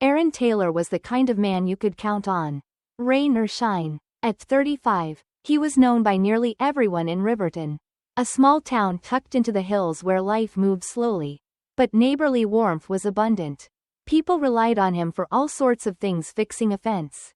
Aaron Taylor was the kind of man you could count on. Rain or shine. At 35, he was known by nearly everyone in Riverton, a small town tucked into the hills where life moved slowly, but neighborly warmth was abundant. People relied on him for all sorts of things: fixing a fence,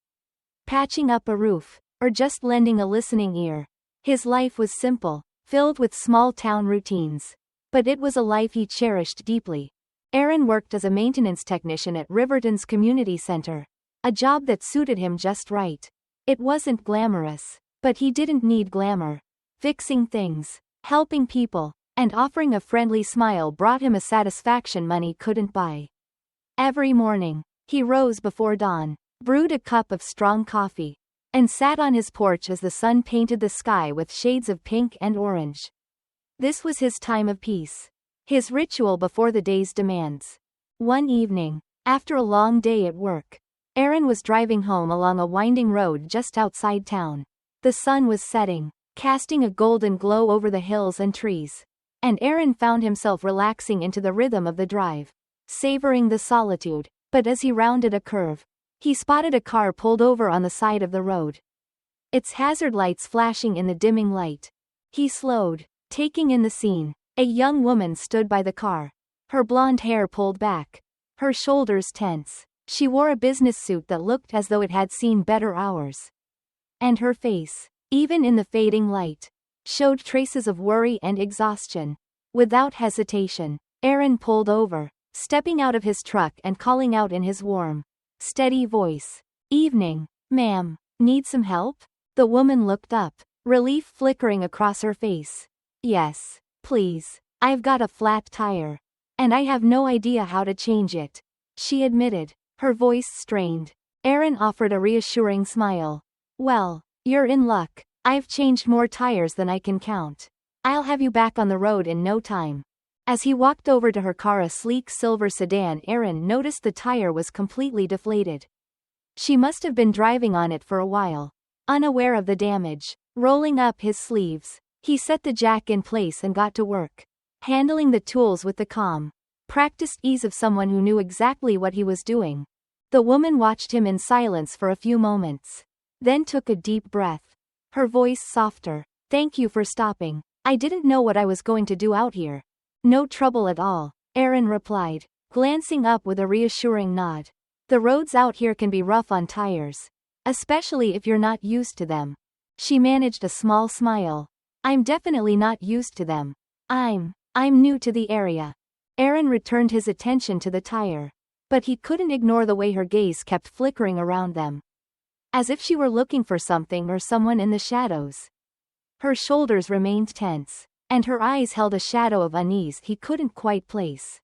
patching up a roof, or just lending a listening ear. His life was simple, filled with small-town routines. But it was a life he cherished deeply. Aaron worked as a maintenance technician at Riverton's community center, a job that suited him just right. It wasn't glamorous, but he didn't need glamour. Fixing things, helping people, and offering a friendly smile brought him a satisfaction money couldn't buy. Every morning, he rose before dawn, brewed a cup of strong coffee, and sat on his porch as the sun painted the sky with shades of pink and orange. This was his time of peace, his ritual before the day's demands. One evening, after a long day at work, Aaron was driving home along a winding road just outside town. The sun was setting, casting a golden glow over the hills and trees, and Aaron found himself relaxing into the rhythm of the drive, savoring the solitude. But as he rounded a curve, he spotted a car pulled over on the side of the road, its hazard lights flashing in the dimming light. He slowed, taking in the scene. A young woman stood by the car, her blonde hair pulled back, her shoulders tense. She wore a business suit that looked as though it had seen better hours. And her face, even in the fading light, showed traces of worry and exhaustion. Without hesitation, Aaron pulled over, stepping out of his truck and calling out in his warm, steady voice, "Evening, ma'am, need some help?" The woman looked up, relief flickering across her face. "Yes, please. I've got a flat tire, and I have no idea how to change it," she admitted, her voice strained. Aaron offered a reassuring smile. "Well, you're in luck. I've changed more tires than I can count. I'll have you back on the road in no time." As he walked over to her car, a sleek silver sedan, Aaron noticed the tire was completely deflated. She must have been driving on it for a while, unaware of the damage. Rolling up his sleeves, he set the jack in place and got to work, handling the tools with the calm, practiced ease of someone who knew exactly what he was doing. The woman watched him in silence for a few moments, then took a deep breath, her voice softer. "Thank you for stopping. I didn't know what I was going to do out here." "No trouble at all," Aaron replied, glancing up with a reassuring nod. "The roads out here can be rough on tires, especially if you're not used to them." She managed a small smile. "I'm definitely not used to them. I'm new to the area." Aaron returned his attention to the tire, but he couldn't ignore the way her gaze kept flickering around them, as if she were looking for something or someone in the shadows. Her shoulders remained tense, and her eyes held a shadow of unease he couldn't quite place.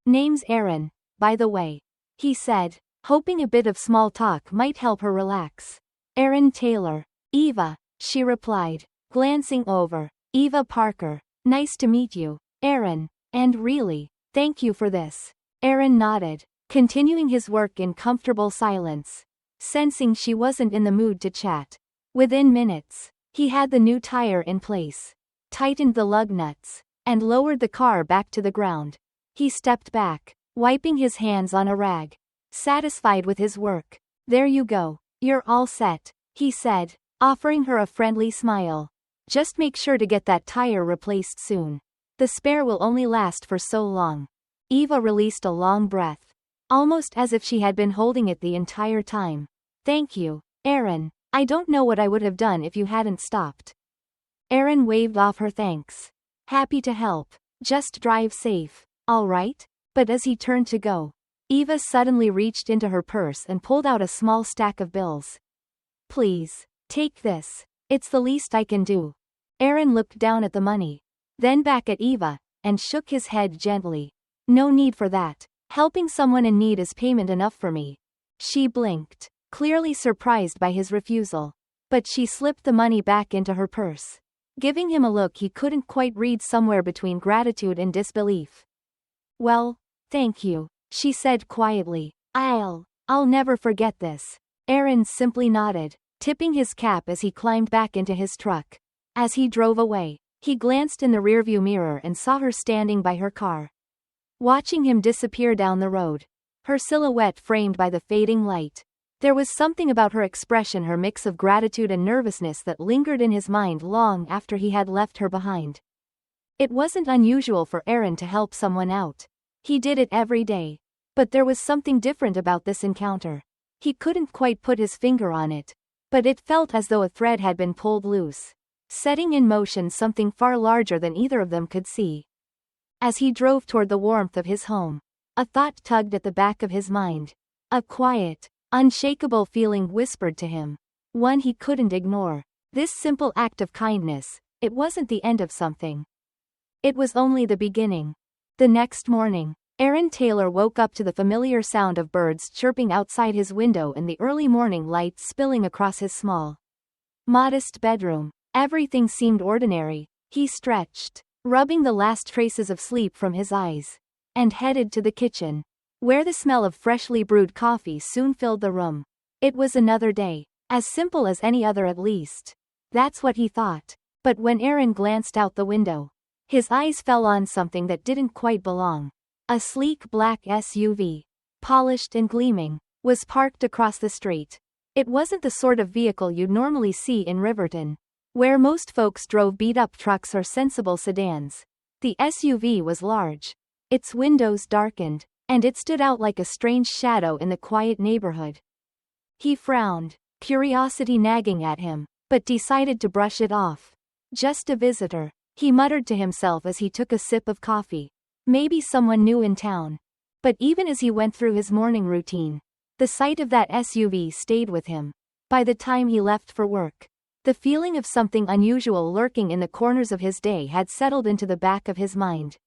"Name's Aaron, by the way," he said, hoping a bit of small talk might help her relax. "Aaron Taylor." "Eva," she replied, glancing over. "Eva Parker. Nice to meet you, Aaron. And really, thank you for this." Aaron nodded, continuing his work in comfortable silence, sensing she wasn't in the mood to chat. Within minutes, he had the new tire in place, tightened the lug nuts, and lowered the car back to the ground. He stepped back, wiping his hands on a rag, satisfied with his work. "There you go. You're all set," he said, offering her a friendly smile. "Just make sure to get that tire replaced soon. The spare will only last for so long." Eva released a long breath, almost as if she had been holding it the entire time. "Thank you, Aaron. I don't know what I would have done if you hadn't stopped." Aaron waved off her thanks. "Happy to help. Just drive safe, all right?" But as he turned to go, Eva suddenly reached into her purse and pulled out a small stack of bills. "Please, take this. It's the least I can do." Aaron looked down at the money, then back at Eva, and shook his head gently. "No need for that. Helping someone in need is payment enough for me." She blinked, clearly surprised by his refusal, but she slipped the money back into her purse, giving him a look he couldn't quite read, somewhere between gratitude and disbelief. "Well, thank you," she said quietly. I'll never forget this." Aaron simply nodded, tipping his cap as he climbed back into his truck. As he drove away, he glanced in the rearview mirror and saw her standing by her car. Watching him disappear down the road, her silhouette framed by the fading light. There was something about her expression, her mix of gratitude and nervousness, that lingered in his mind long after he had left her behind. It wasn't unusual for Aaron to help someone out. He did it every day. But there was something different about this encounter. He couldn't quite put his finger on it, but it felt as though a thread had been pulled loose, setting in motion something far larger than either of them could see. As he drove toward the warmth of his home, a thought tugged at the back of his mind. A quiet, unshakable feeling whispered to him. One he couldn't ignore. This simple act of kindness, it wasn't the end of something. It was only the beginning. The next morning, Aaron Taylor woke up to the familiar sound of birds chirping outside his window and the early morning light spilling across his small, modest bedroom. Everything seemed ordinary. He stretched, rubbing the last traces of sleep from his eyes, and headed to the kitchen, where the smell of freshly brewed coffee soon filled the room. It was another day, as simple as any other at least. That's what he thought. But when Aaron glanced out the window, his eyes fell on something that didn't quite belong. A sleek black SUV, polished and gleaming, was parked across the street. It wasn't the sort of vehicle you'd normally see in Riverton, where most folks drove beat-up trucks or sensible sedans. The SUV was large, its windows darkened, and it stood out like a strange shadow in the quiet neighborhood. He frowned, curiosity nagging at him, but decided to brush it off. Just a visitor, he muttered to himself as he took a sip of coffee. Maybe someone new in town. But even as he went through his morning routine, the sight of that SUV stayed with him. By the time he left for work, the feeling of something unusual lurking in the corners of his day had settled into the back of his mind,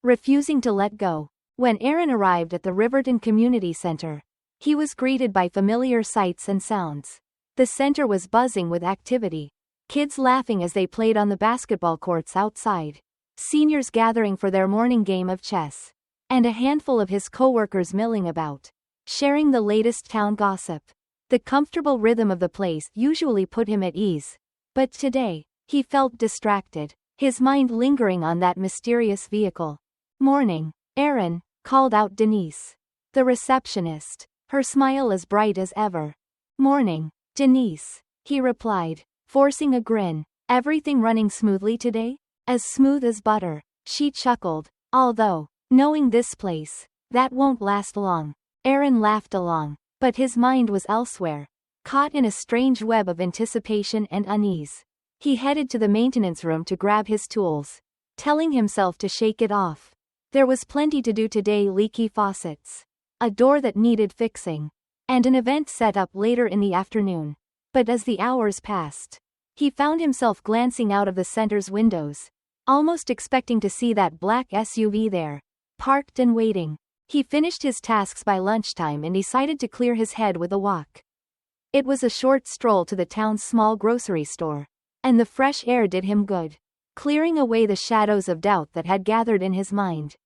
refusing to let go. When Aaron arrived at the Riverton Community Center, he was greeted by familiar sights and sounds. The center was buzzing with activity. Kids laughing as they played on the basketball courts outside, seniors gathering for their morning game of chess, and a handful of his coworkers milling about, sharing the latest town gossip. The comfortable rhythm of the place usually put him at ease, but today, he felt distracted, his mind lingering on that mysterious vehicle. "Morning, Aaron," called out Denise, the receptionist, her smile as bright as ever. "Morning, Denise," he replied, forcing a grin. "Everything running smoothly today?" "As smooth as butter," she chuckled. "Although, knowing this place, that won't last long." Aaron laughed along, but his mind was elsewhere, caught in a strange web of anticipation and unease. He headed to the maintenance room to grab his tools, telling himself to shake it off. There was plenty to do today: leaky faucets, a door that needed fixing, and an event set up later in the afternoon. But as the hours passed, he found himself glancing out of the center's windows, almost expecting to see that black SUV there, parked and waiting. He finished his tasks by lunchtime and decided to clear his head with a walk. It was a short stroll to the town's small grocery store, and the fresh air did him good, clearing away the shadows of doubt that had gathered in his mind.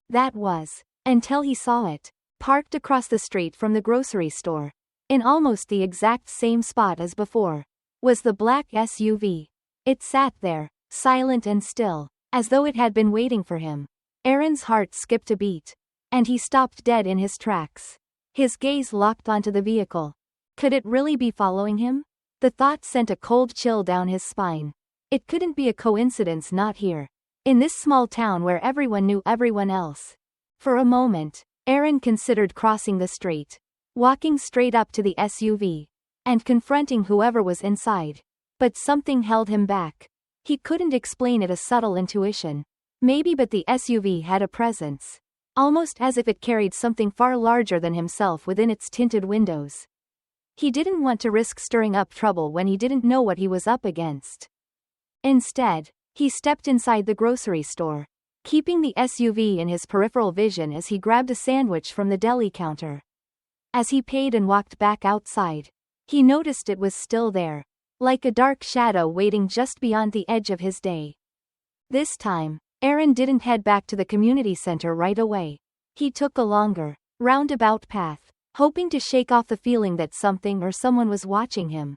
That was, until he saw it, parked across the street from the grocery store, in almost the exact same spot as before, was the black SUV. It sat there, silent and still, as though it had been waiting for him. Aaron's heart skipped a beat, and he stopped dead in his tracks. His gaze locked onto the vehicle. Could it really be following him? The thought sent a cold chill down his spine. It couldn't be a coincidence, not here, in this small town where everyone knew everyone else. For a moment, Aaron considered crossing the street, walking straight up to the SUV, and confronting whoever was inside. But something held him back. He couldn't explain it, a subtle intuition. Maybe, but the SUV had a presence, almost as if it carried something far larger than himself within its tinted windows. He didn't want to risk stirring up trouble when he didn't know what he was up against. Instead, he stepped inside the grocery store, keeping the SUV in his peripheral vision as he grabbed a sandwich from the deli counter. As he paid and walked back outside, he noticed it was still there, like a dark shadow waiting just beyond the edge of his day. This time, Aaron didn't head back to the community center right away. He took a longer, roundabout path, hoping to shake off the feeling that something or someone was watching him.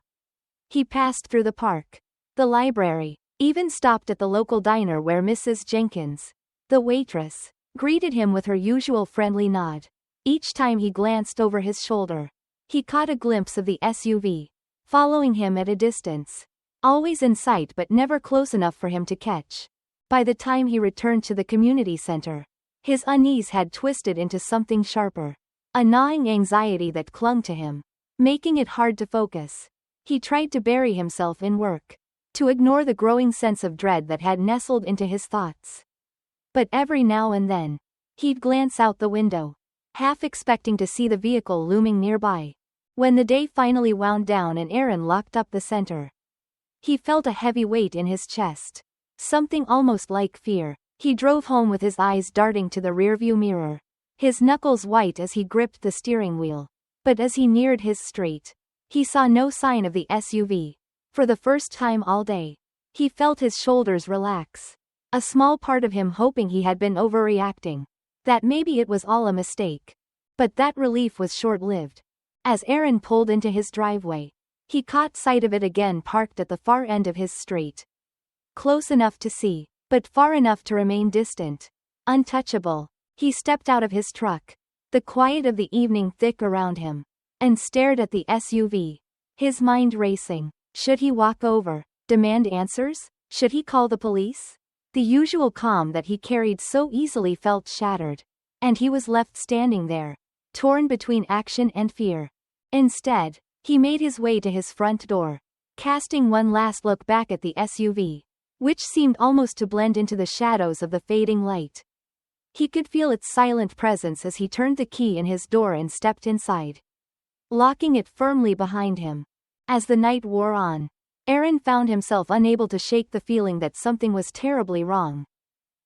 He passed through the park, the library, even stopped at the local diner where Mrs. Jenkins, the waitress, greeted him with her usual friendly nod. Each time he glanced over his shoulder, he caught a glimpse of the SUV, following him at a distance. Always in sight but never close enough for him to catch. By the time he returned to the community center, his unease had twisted into something sharper. A gnawing anxiety that clung to him, making it hard to focus. He tried to bury himself in work, to ignore the growing sense of dread that had nestled into his thoughts. But every now and then, he'd glance out the window, half expecting to see the vehicle looming nearby. When the day finally wound down and Aaron locked up the center, he felt a heavy weight in his chest. Something almost like fear. He drove home with his eyes darting to the rearview mirror, his knuckles white as he gripped the steering wheel. But as he neared his street, he saw no sign of the SUV. For the first time all day, he felt his shoulders relax. A small part of him hoping he had been overreacting, that maybe it was all a mistake. But that relief was short-lived. As Aaron pulled into his driveway, he caught sight of it again, parked at the far end of his street. Close enough to see, but far enough to remain distant. Untouchable. He stepped out of his truck, the quiet of the evening thick around him, and stared at the SUV. His mind racing. Should he walk over, demand answers? Should he call the police? The usual calm that he carried so easily felt shattered, and he was left standing there, torn between action and fear. Instead, he made his way to his front door, casting one last look back at the SUV, which seemed almost to blend into the shadows of the fading light. He could feel its silent presence as he turned the key in his door and stepped inside, locking it firmly behind him. As the night wore on, Aaron found himself unable to shake the feeling that something was terribly wrong.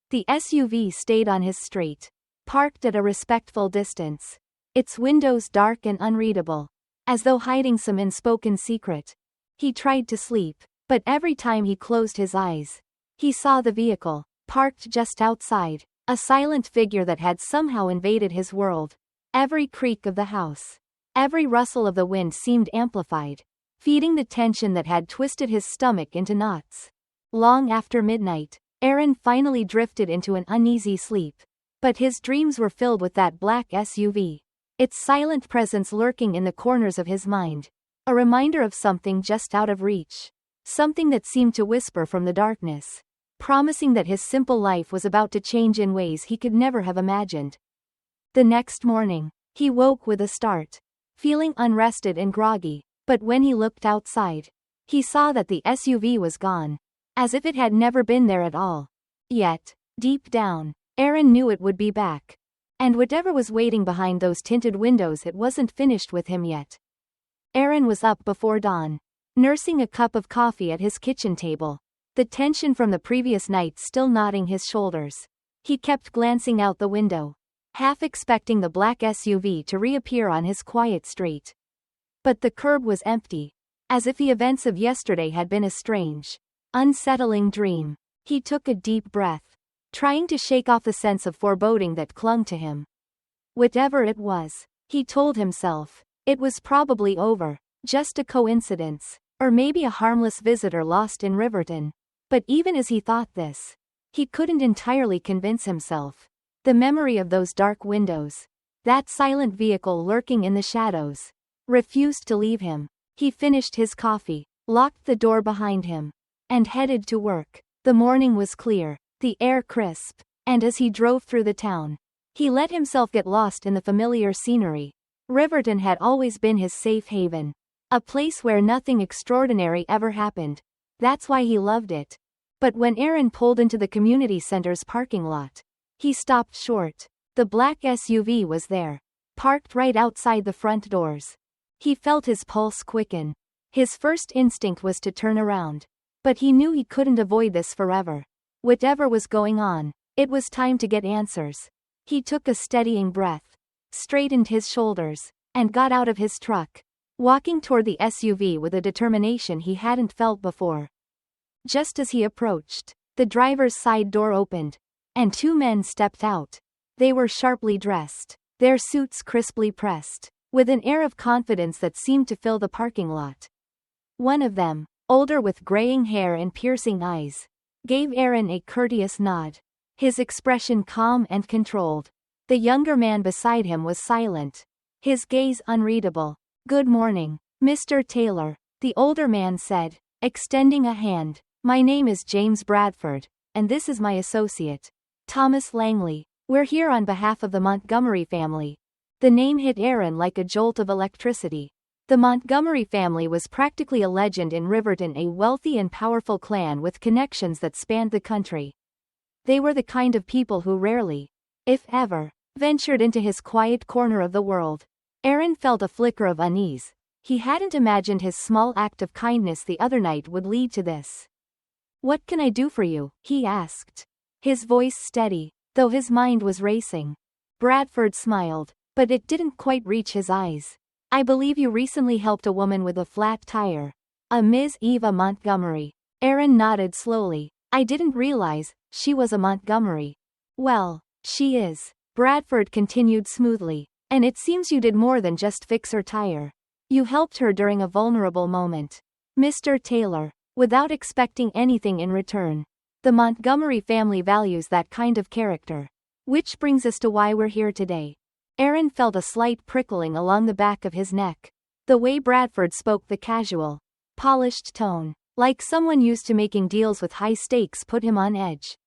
The SUV stayed on his street, parked at a respectful distance, its windows dark and unreadable, as though hiding some unspoken secret. He tried to sleep, but every time he closed his eyes, he saw the vehicle, parked just outside, a silent figure that had somehow invaded his world. Every creak of the house, every rustle of the wind seemed amplified, feeding the tension that had twisted his stomach into knots. Long after midnight, Aaron finally drifted into an uneasy sleep. But his dreams were filled with that black SUV, its silent presence lurking in the corners of his mind, a reminder of something just out of reach. Something that seemed to whisper from the darkness, promising that his simple life was about to change in ways he could never have imagined. The next morning, he woke with a start, feeling unrested and groggy, but when he looked outside, he saw that the SUV was gone, as if it had never been there at all. Yet, deep down, Aaron knew it would be back. And whatever was waiting behind those tinted windows, it wasn't finished with him yet. Aaron was up before dawn, nursing a cup of coffee at his kitchen table, the tension from the previous night still knotting his shoulders. He kept glancing out the window, half expecting the black SUV to reappear on his quiet street. But the curb was empty, as if the events of yesterday had been a strange, unsettling dream. He took a deep breath, trying to shake off the sense of foreboding that clung to him. Whatever it was, he told himself, it was probably over, just a coincidence, or maybe a harmless visitor lost in Riverton. But even as he thought this, he couldn't entirely convince himself. The memory of those dark windows, that silent vehicle lurking in the shadows, refused to leave him. He finished his coffee, locked the door behind him, and headed to work. The morning was clear, the air crisp, and as he drove through the town, he let himself get lost in the familiar scenery. Riverton had always been his safe haven, a place where nothing extraordinary ever happened. That's why he loved it. But when Aaron pulled into the community center's parking lot, he stopped short. The black SUV was there, parked right outside the front doors. He felt his pulse quicken. His first instinct was to turn around. But he knew he couldn't avoid this forever. Whatever was going on, it was time to get answers. He took a steadying breath, straightened his shoulders, and got out of his truck, walking toward the SUV with a determination he hadn't felt before. Just as he approached, the driver's side door opened, and two men stepped out. They were sharply dressed, their suits crisply pressed, with an air of confidence that seemed to fill the parking lot. One of them, older with graying hair and piercing eyes, gave Aaron a courteous nod, his expression calm and controlled. The younger man beside him was silent. His gaze unreadable. "Good morning, Mr. Taylor," the older man said, extending a hand. "My name is James Bradford, and this is my associate, Thomas Langley. We're here on behalf of the Montgomery family." The name hit Aaron like a jolt of electricity. The Montgomery family was practically a legend in Riverton, a wealthy and powerful clan with connections that spanned the country. They were the kind of people who rarely, if ever, ventured into his quiet corner of the world. Aaron felt a flicker of unease. He hadn't imagined his small act of kindness the other night would lead to this. "What can I do for you?" he asked. His voice steady, though his mind was racing. Bradford smiled, but it didn't quite reach his eyes. "I believe you recently helped a woman with a flat tire. A Ms. Eva Montgomery." Aaron nodded slowly. "I didn't realize she was a Montgomery." "Well, she is," Bradford continued smoothly. "And it seems you did more than just fix her tire. You helped her during a vulnerable moment. Mr. Taylor, without expecting anything in return. The Montgomery family values that kind of character. Which brings us to why we're here today." Aaron felt a slight prickling along the back of his neck. The way Bradford spoke, the casual, polished tone, like someone used to making deals with high stakes, put him on edge.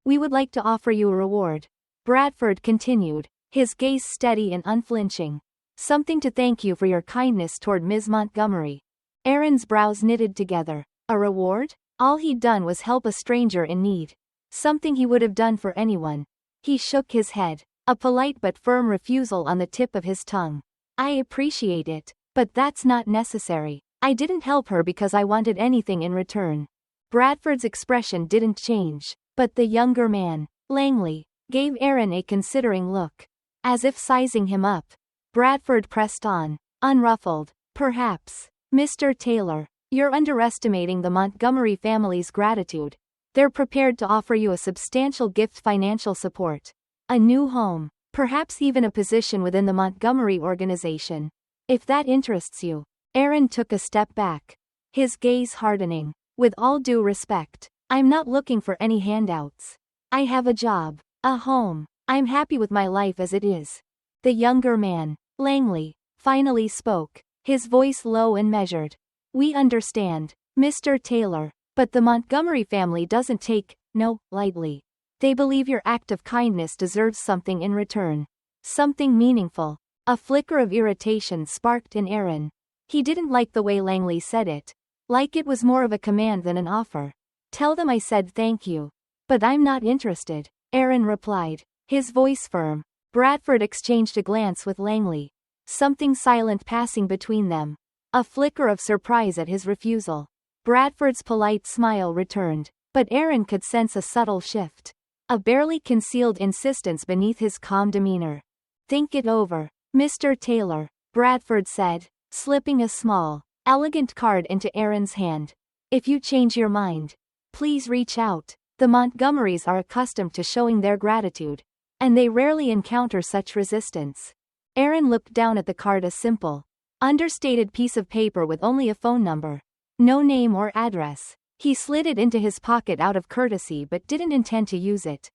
"We would like to offer you a reward," Bradford continued, his gaze steady and unflinching. "Something to thank you for your kindness toward Ms. Montgomery." Aaron's brows knitted together. A reward? All he'd done was help a stranger in need. Something he would have done for anyone. He shook his head, a polite but firm refusal on the tip of his tongue. "I appreciate it, but that's not necessary. I didn't help her because I wanted anything in return." Bradford's expression didn't change, but the younger man, Langley, gave Aaron a considering look. As if sizing him up. Bradford pressed on, unruffled. "Perhaps, Mr. Taylor, you're underestimating the Montgomery family's gratitude. They're prepared to offer you a substantial gift, financial support, a new home, perhaps even a position within the Montgomery organization. If that interests you." Aaron took a step back, his gaze hardening. "With all due respect, I'm not looking for any handouts. I have a job, a home. I'm happy with my life as it is." The younger man, Langley, finally spoke, his voice low and measured. "We understand, Mr. Taylor, but the Montgomery family doesn't take no lightly. They believe your act of kindness deserves something in return. Something meaningful." A flicker of irritation sparked in Aaron. He didn't like the way Langley said it. Like it was more of a command than an offer. "Tell them I said thank you. But I'm not interested," Aaron replied, his voice firm. Bradford exchanged a glance with Langley. Something silent passing between them. A flicker of surprise at his refusal. Bradford's polite smile returned, but Aaron could sense a subtle shift. A barely concealed insistence beneath his calm demeanor. "Think it over, Mr. Taylor," Bradford said, slipping a small, elegant card into Aaron's hand. "If you change your mind, please reach out." The Montgomerys are accustomed to showing their gratitude, and they rarely encounter such resistance. Aaron looked down at the card, a simple, understated piece of paper with only a phone number. No name or address. He slid it into his pocket out of courtesy but didn't intend to use it.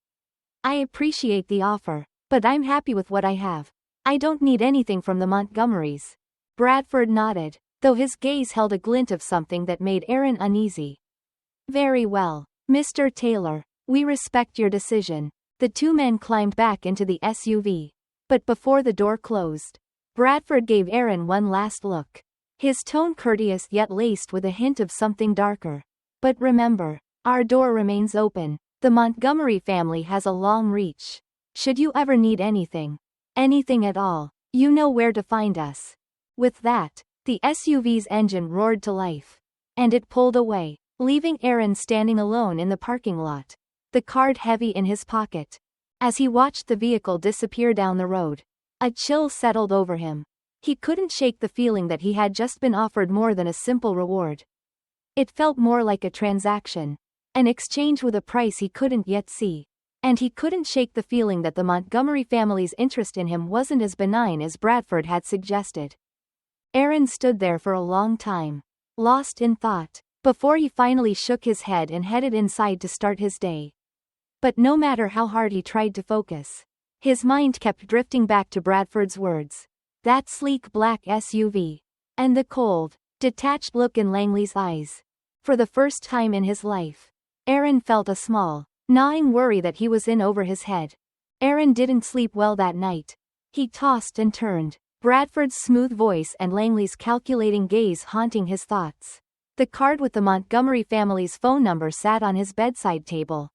"I appreciate the offer, but I'm happy with what I have. I don't need anything from the Montgomerys." Bradford nodded, though his gaze held a glint of something that made Aaron uneasy. "Very well, Mr. Taylor, we respect your decision." The two men climbed back into the SUV. But before the door closed, Bradford gave Aaron one last look. His tone courteous yet laced with a hint of something darker. "But remember, our door remains open. The Montgomery family has a long reach. Should you ever need anything at all, you know where to find us." With that, the SUV's engine roared to life. And it pulled away, leaving Aaron standing alone in the parking lot, the card heavy in his pocket. As he watched the vehicle disappear down the road, a chill settled over him. He couldn't shake the feeling that he had just been offered more than a simple reward. It felt more like a transaction, an exchange with a price he couldn't yet see. And he couldn't shake the feeling that the Montgomery family's interest in him wasn't as benign as Bradford had suggested. Aaron stood there for a long time, lost in thought, before he finally shook his head and headed inside to start his day. But no matter how hard he tried to focus, His mind kept drifting back to Bradford's words. That sleek black SUV. And the cold, detached look in Langley's eyes. For the first time in his life, Aaron felt a small, gnawing worry that he was in over his head. Aaron didn't sleep well that night. He tossed and turned, Bradford's smooth voice and Langley's calculating gaze haunting his thoughts. The card with the Montgomery family's phone number sat on his bedside table,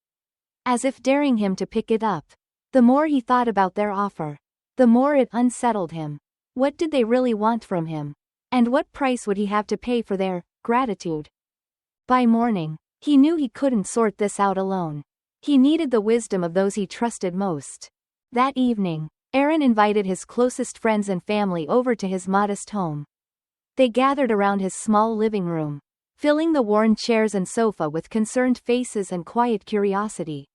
as if daring him to pick it up. The more he thought about their offer, the more it unsettled him. What did they really want from him? And what price would he have to pay for their gratitude? By morning, he knew he couldn't sort this out alone. He needed the wisdom of those he trusted most. That evening, Aaron invited his closest friends and family over to his modest home. They gathered around his small living room, filling the worn chairs and sofa with concerned faces and quiet curiosity.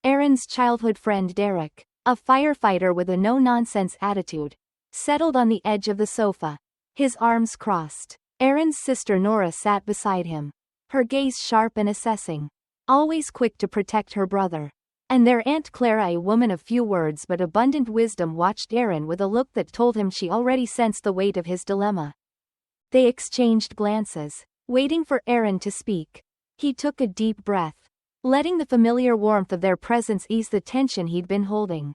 Aaron's childhood friend Derek, a firefighter with a no-nonsense attitude, settled on the edge of the sofa, his arms crossed. Aaron's sister Nora sat beside him, her gaze sharp and assessing, always quick to protect her brother. And their Aunt Clara, a woman of few words but abundant wisdom, watched Aaron with a look that told him she already sensed the weight of his dilemma. They exchanged glances, waiting for Aaron to speak. He took a deep breath, letting the familiar warmth of their presence ease the tension he'd been holding.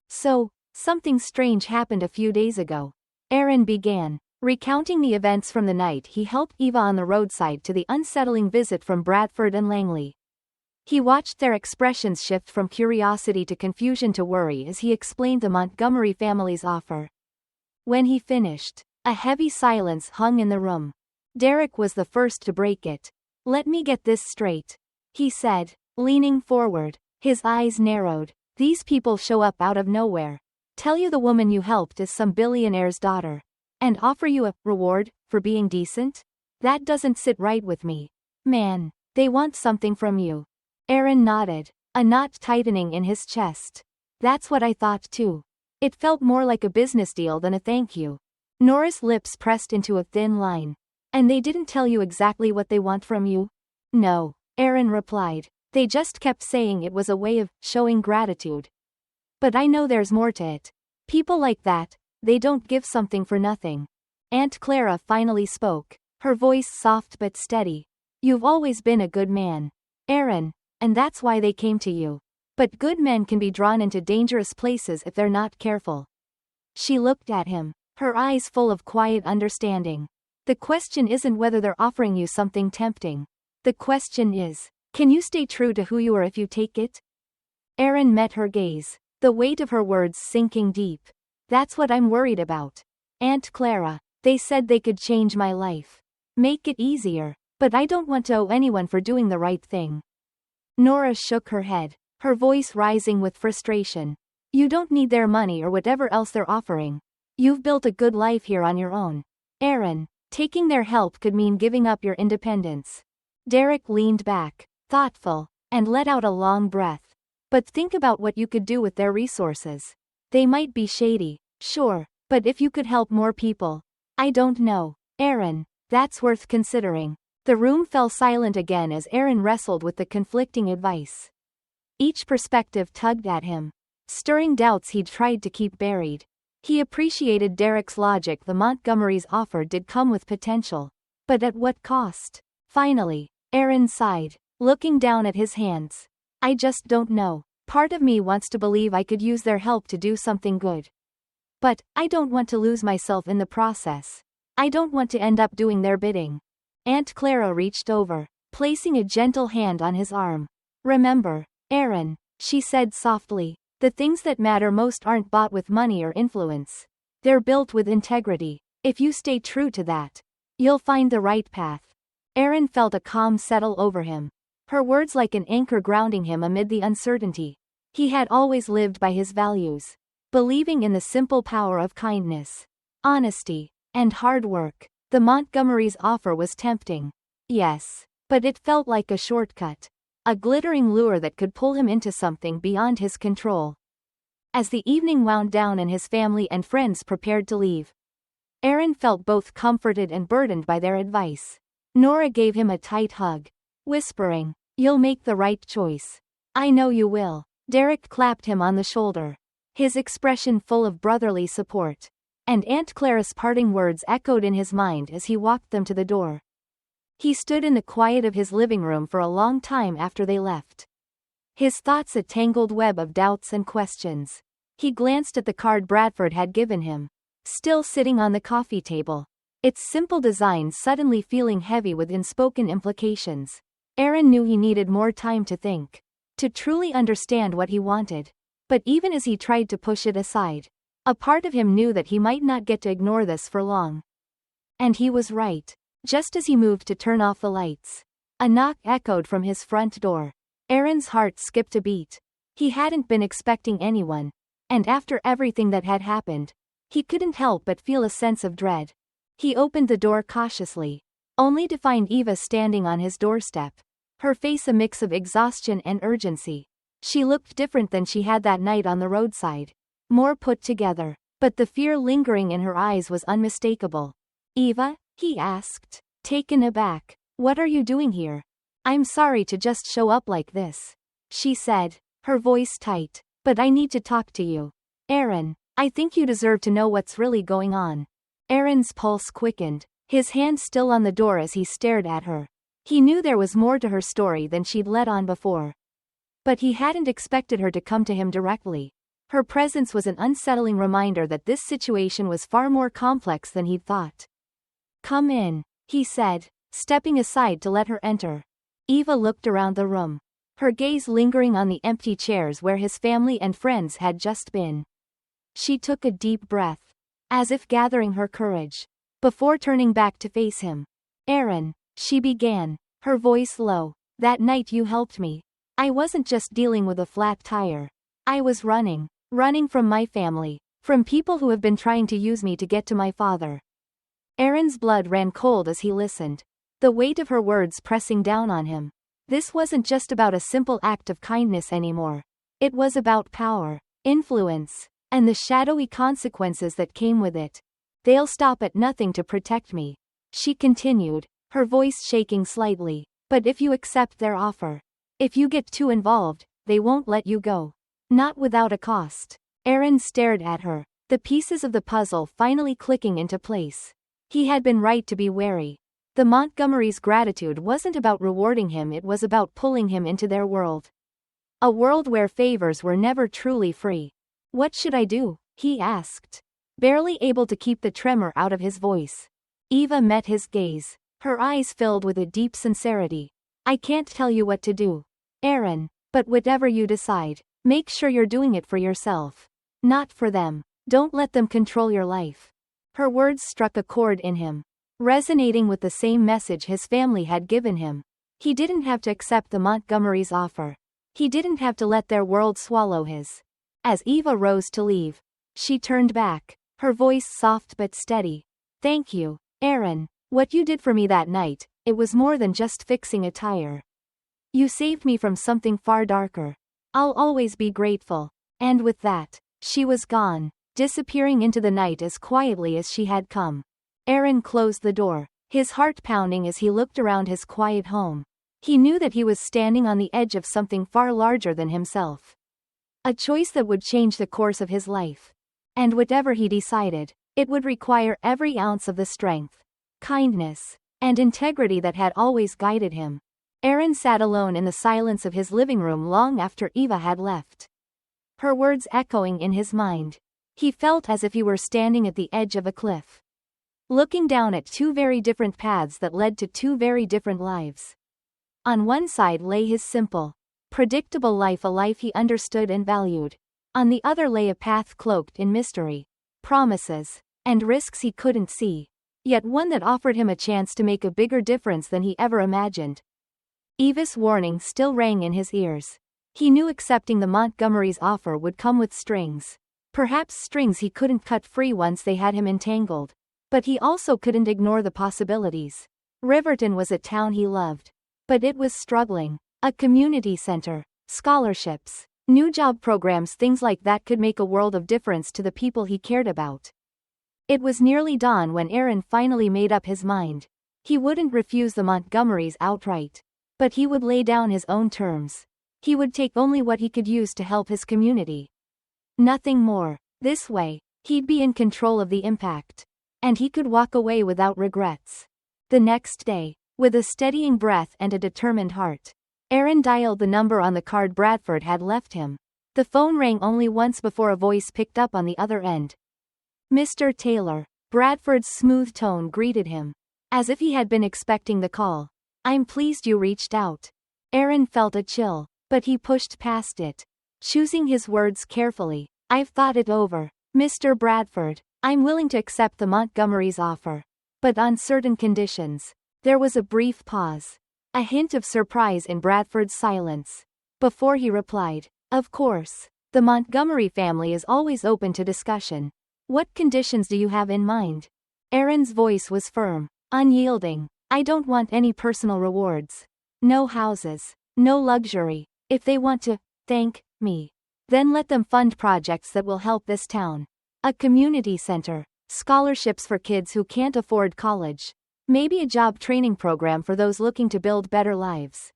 So, something strange happened a few days ago. Aaron began, recounting the events from the night he helped Eva on the roadside to the unsettling visit from Bradford and Langley. He watched their expressions shift from curiosity to confusion to worry as he explained the Montgomery family's offer. When he finished, a heavy silence hung in the room. Derek was the first to break it. "Let me get this straight," he said, leaning forward. His eyes narrowed. "These people show up out of nowhere, tell you the woman you helped is some billionaire's daughter, and offer you a reward for being decent? That doesn't sit right with me. Man, they want something from you." Aaron nodded, a knot tightening in his chest. "That's what I thought too. It felt more like a business deal than a thank you." Nora's lips pressed into a thin line. "And they didn't tell you exactly what they want from you?" "No," Aaron replied. "They just kept saying it was a way of showing gratitude. But I know there's more to it. People like that, they don't give something for nothing." Aunt Clara finally spoke, her voice soft but steady. "You've always been a good man, Aaron, and that's why they came to you. But good men can be drawn into dangerous places if they're not careful." She looked at him, her eyes full of quiet understanding. "The question isn't whether they're offering you something tempting. The question is, can you stay true to who you are if you take it?" Aaron met her gaze, the weight of her words sinking deep. "That's what I'm worried about. Aunt Clara, they said they could change my life, make it easier, but I don't want to owe anyone for doing the right thing." Nora shook her head, her voice rising with frustration. "You don't need their money or whatever else they're offering. You've built a good life here on your own. Aaron, taking their help could mean giving up your independence." Derek leaned back, thoughtful, and let out a long breath. "But think about what you could do with their resources. They might be shady, sure, but if you could help more people, I don't know, Aaron, that's worth considering." The room fell silent again as Aaron wrestled with the conflicting advice. Each perspective tugged at him, stirring doubts he'd tried to keep buried. He appreciated Derek's logic. The Montgomerys' offer did come with potential. But at what cost? Finally, Aaron sighed, looking down at his hands. "I just don't know. Part of me wants to believe I could use their help to do something good. But I don't want to lose myself in the process. I don't want to end up doing their bidding." Aunt Clara reached over, placing a gentle hand on his arm. "Remember, Aaron," she said softly, "the things that matter most aren't bought with money or influence. They're built with integrity. If you stay true to that, you'll find the right path." Aaron felt a calm settle over him, her words like an anchor grounding him amid the uncertainty. He had always lived by his values, believing in the simple power of kindness, honesty, and hard work. The Montgomerys' offer was tempting. Yes, but it felt like a shortcut, a glittering lure that could pull him into something beyond his control. As the evening wound down and his family and friends prepared to leave, Aaron felt both comforted and burdened by their advice. Nora gave him a tight hug, whispering, "You'll make the right choice. I know you will." Derek clapped him on the shoulder. his expression full of brotherly support. And Aunt Clara's parting words echoed in his mind as he walked them to the door. He stood in the quiet of his living room for a long time after they left. His thoughts a tangled web of doubts and questions. He glanced at the card Bradford had given him, still sitting on the coffee table, its simple design suddenly feeling heavy with unspoken implications. Aaron knew he needed more time to think, to truly understand what he wanted. But even as he tried to push it aside, a part of him knew that he might not get to ignore this for long. And he was right. Just as he moved to turn off the lights, a knock echoed from his front door. Aaron's heart skipped a beat. He hadn't been expecting anyone, and after everything that had happened, he couldn't help but feel a sense of dread. He opened the door cautiously, only to find Eva standing on his doorstep, her face a mix of exhaustion and urgency. She looked different than she had that night on the roadside, more put together, but the fear lingering in her eyes was unmistakable. "Eva?" he asked, taken aback. "What are you doing here?" "I'm sorry to just show up like this," she said, her voice tight, "but I need to talk to you. Aaron, I think you deserve to know what's really going on." Aaron's pulse quickened, his hand still on the door as he stared at her. He knew there was more to her story than she'd let on before. But he hadn't expected her to come to him directly. Her presence was an unsettling reminder that this situation was far more complex than he'd thought. "Come in," he said, stepping aside to let her enter. Eva looked around the room, her gaze lingering on the empty chairs where his family and friends had just been. She took a deep breath, as if gathering her courage, before turning back to face him. "Aaron," she began, her voice low, "that night you helped me. I wasn't just dealing with a flat tire. I was running from my family, from people who have been trying to use me to get to my father." Aaron's blood ran cold as he listened, the weight of her words pressing down on him. This wasn't just about a simple act of kindness anymore. It was about power, influence, and the shadowy consequences that came with it. "They'll stop at nothing to protect me," she continued, her voice shaking slightly. "But if you accept their offer, if you get too involved, they won't let you go. Not without a cost." Aaron stared at her, the pieces of the puzzle finally clicking into place. He had been right to be wary. The Montgomerys' gratitude wasn't about rewarding him, it was about pulling him into their world. A world where favors were never truly free. "What should I do?" he asked, barely able to keep the tremor out of his voice. Eva met his gaze, her eyes filled with a deep sincerity. "I can't tell you what to do, Aaron, but whatever you decide, make sure you're doing it for yourself, not for them. Don't let them control your life." Her words struck a chord in him, resonating with the same message his family had given him. He didn't have to accept the Montgomerys' offer. He didn't have to let their world swallow his. As Eva rose to leave, she turned back, her voice soft but steady. "Thank you, Aaron. What you did for me that night, it was more than just fixing a tire. You saved me from something far darker. I'll always be grateful." And with that, she was gone, disappearing into the night as quietly as she had come. Aaron closed the door, his heart pounding as he looked around his quiet home. He knew that he was standing on the edge of something far larger than himself. A choice that would change the course of his life. And whatever he decided, it would require every ounce of the strength, kindness, and integrity that had always guided him. Aaron sat alone in the silence of his living room long after Eva had left, her words echoing in his mind. He felt as if he were standing at the edge of a cliff, looking down at two very different paths that led to two very different lives. On one side lay his simple, predictable life, a life he understood and valued. On the other lay a path cloaked in mystery, promises, and risks he couldn't see, yet one that offered him a chance to make a bigger difference than he ever imagined. Eva's warning still rang in his ears. He knew accepting the Montgomerys' offer would come with strings. Perhaps strings he couldn't cut free once they had him entangled. But he also couldn't ignore the possibilities. Riverton was a town he loved, but it was struggling. A community center, scholarships, new job programs, things like that could make a world of difference to the people he cared about. It was nearly dawn when Aaron finally made up his mind. He wouldn't refuse the Montgomerys outright, but he would lay down his own terms. He would take only what he could use to help his community. Nothing more. This way, he'd be in control of the impact. And he could walk away without regrets. The next day, with a steadying breath and a determined heart, Aaron dialed the number on the card Bradford had left him. The phone rang only once before a voice picked up on the other end. Mr. Taylor. Bradford's smooth tone greeted him, as if he had been expecting the call. I'm pleased you reached out. Aaron felt a chill, but he pushed past it, choosing his words carefully. I've thought it over, Mr. Bradford. I'm willing to accept the Montgomery's offer, but on certain conditions. There was a brief pause, a hint of surprise in Bradford's silence, before he replied, of course, the Montgomery family is always open to discussion. What conditions do you have in mind? Aaron's voice was firm, unyielding. I don't want any personal rewards. No houses. No luxury. If they want to thank me, then let them fund projects that will help this town. A community center. Scholarships for kids who can't afford college. Maybe a job training program for those looking to build better lives.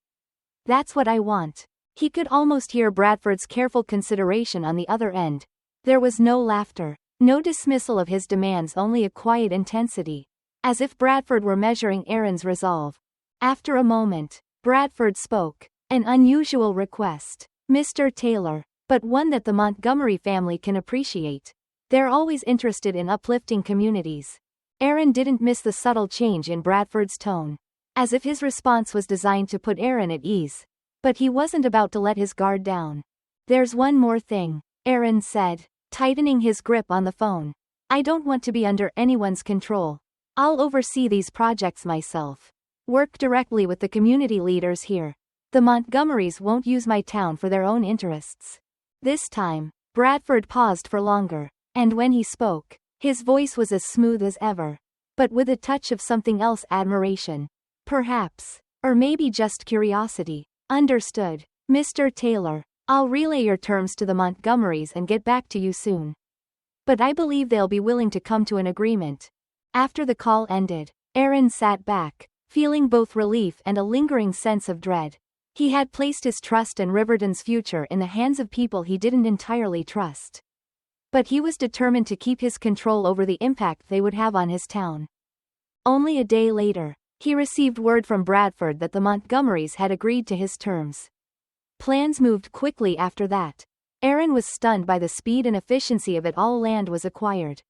That's what I want. He could almost hear Bradford's careful consideration on the other end. There was no laughter. No dismissal of his demands, only a quiet intensity. As if Bradford were measuring Aaron's resolve. After a moment, Bradford spoke. An unusual request, Mr. Taylor, but one that the Montgomery family can appreciate. They're always interested in uplifting communities. Aaron didn't miss the subtle change in Bradford's tone, as if his response was designed to put Aaron at ease. But he wasn't about to let his guard down. There's one more thing, Aaron said, tightening his grip on the phone. I don't want to be under anyone's control. I'll oversee these projects myself. Work directly with the community leaders here. The Montgomerys won't use my town for their own interests. This time, Bradford paused for longer, and when he spoke, his voice was as smooth as ever, but with a touch of something else, admiration. Perhaps, or maybe just curiosity. Understood, Mr. Taylor. I'll relay your terms to the Montgomerys and get back to you soon. But I believe they'll be willing to come to an agreement. After the call ended, Aaron sat back, feeling both relief and a lingering sense of dread. He had placed his trust in Riverton's future in the hands of people he didn't entirely trust. But he was determined to keep his control over the impact they would have on his town. Only a day later, he received word from Bradford that the Montgomerys had agreed to his terms. Plans moved quickly after that. Aaron was stunned by the speed and efficiency of it all. Land was acquired.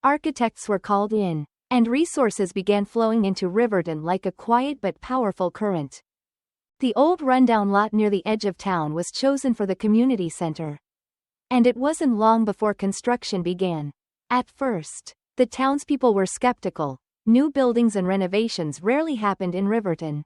Architects were called in, and resources began flowing into Riverton like a quiet but powerful current. The old rundown lot near the edge of town was chosen for the community center. And it wasn't long before construction began. At first, the townspeople were skeptical. New buildings and renovations rarely happened in Riverton.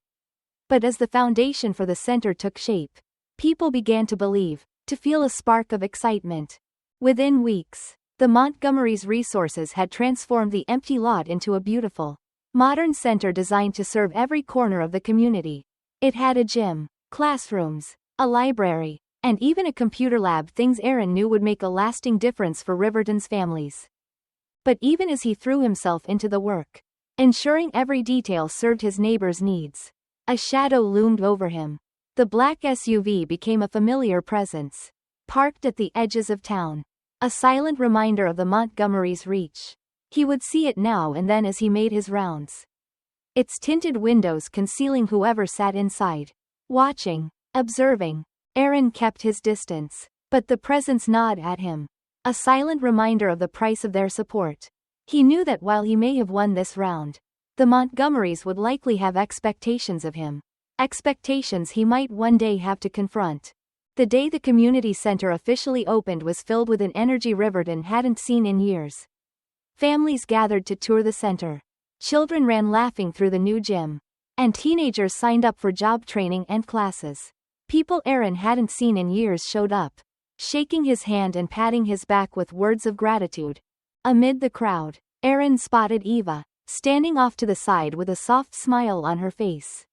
But as the foundation for the center took shape, people began to believe, to feel a spark of excitement. Within weeks, the Montgomerys' resources had transformed the empty lot into a beautiful, modern center designed to serve every corner of the community. It had a gym, classrooms, a library, and even a computer lab, things Aaron knew would make a lasting difference for Riverton's families. But even as he threw himself into the work, ensuring every detail served his neighbors' needs, a shadow loomed over him. The black SUV became a familiar presence, parked at the edges of town, a silent reminder of the Montgomerys' reach. He would see it now and then as he made his rounds. Its tinted windows concealing whoever sat inside. Watching, observing, Aaron kept his distance, but the presence gnawed at him. A silent reminder of the price of their support. He knew that while he may have won this round, the Montgomerys would likely have expectations of him. Expectations he might one day have to confront. The day the community center officially opened was filled with an energy Riverton hadn't seen in years. Families gathered to tour the center. Children ran laughing through the new gym. And teenagers signed up for job training and classes. People Aaron hadn't seen in years showed up, shaking his hand and patting his back with words of gratitude. Amid the crowd, Aaron spotted Eva, standing off to the side with a soft smile on her face.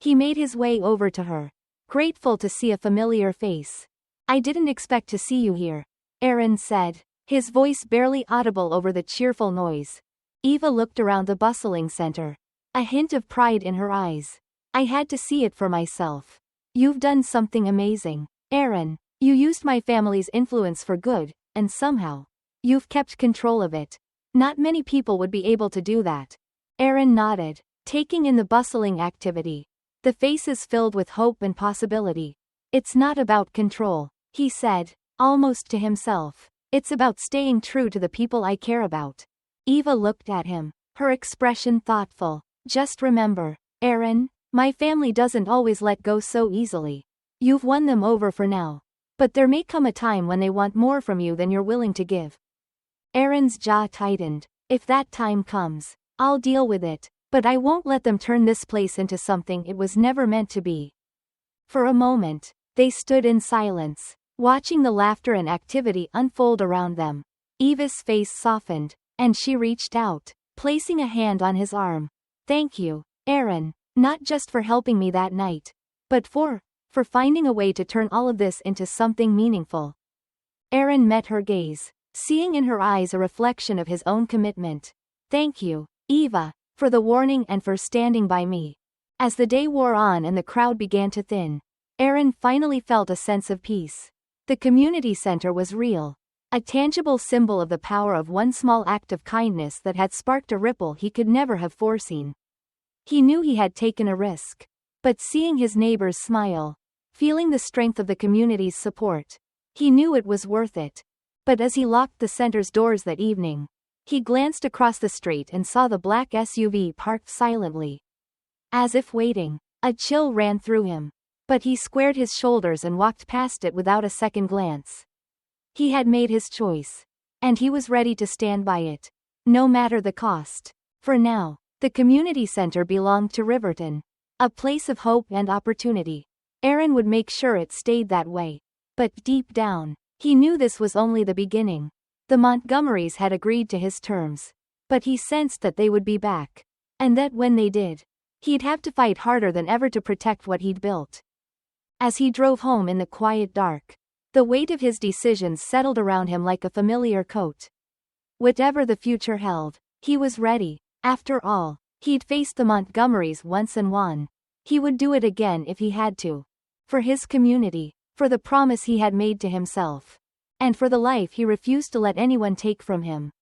He made his way over to her, grateful to see a familiar face. I didn't expect to see you here, Aaron said, his voice barely audible over the cheerful noise. Eva looked around the bustling center, a hint of pride in her eyes. I had to see it for myself. You've done something amazing, Aaron. You used my family's influence for good, and somehow, you've kept control of it. Not many people would be able to do that. Aaron nodded, taking in the bustling activity. The faces filled with hope and possibility. It's not about control, he said, almost to himself. It's about staying true to the people I care about. Eva looked at him, her expression thoughtful. Just remember, Aaron, my family doesn't always let go so easily. You've won them over for now. But there may come a time when they want more from you than you're willing to give. Aaron's jaw tightened. If that time comes, I'll deal with it, but I won't let them turn this place into something it was never meant to be. For a moment, they stood in silence, watching the laughter and activity unfold around them. Eva's face softened, and she reached out, placing a hand on his arm. Thank you, Aaron, not just for helping me that night, but for finding a way to turn all of this into something meaningful. Aaron met her gaze, seeing in her eyes a reflection of his own commitment. Thank you, Eva, for the warning and for standing by me. As the day wore on and the crowd began to thin, Aaron finally felt a sense of peace. The community center was real, a tangible symbol of the power of one small act of kindness that had sparked a ripple he could never have foreseen. He knew he had taken a risk, but seeing his neighbors smile, feeling the strength of the community's support, he knew it was worth it. But as he locked the center's doors that evening, he glanced across the street and saw the black SUV parked silently. As if waiting, a chill ran through him. But he squared his shoulders and walked past it without a second glance. He had made his choice, and he was ready to stand by it, no matter the cost. For now, the community center belonged to Riverton, a place of hope and opportunity. Aaron would make sure it stayed that way. But deep down, he knew this was only the beginning. The Montgomerys had agreed to his terms, but he sensed that they would be back, and that when they did, he'd have to fight harder than ever to protect what he'd built. As he drove home in the quiet dark, the weight of his decisions settled around him like a familiar coat. Whatever the future held, he was ready. After all, he'd faced the Montgomerys once and won. He would do it again if he had to. For his community, for the promise he had made to himself, and for the life he refused to let anyone take from him.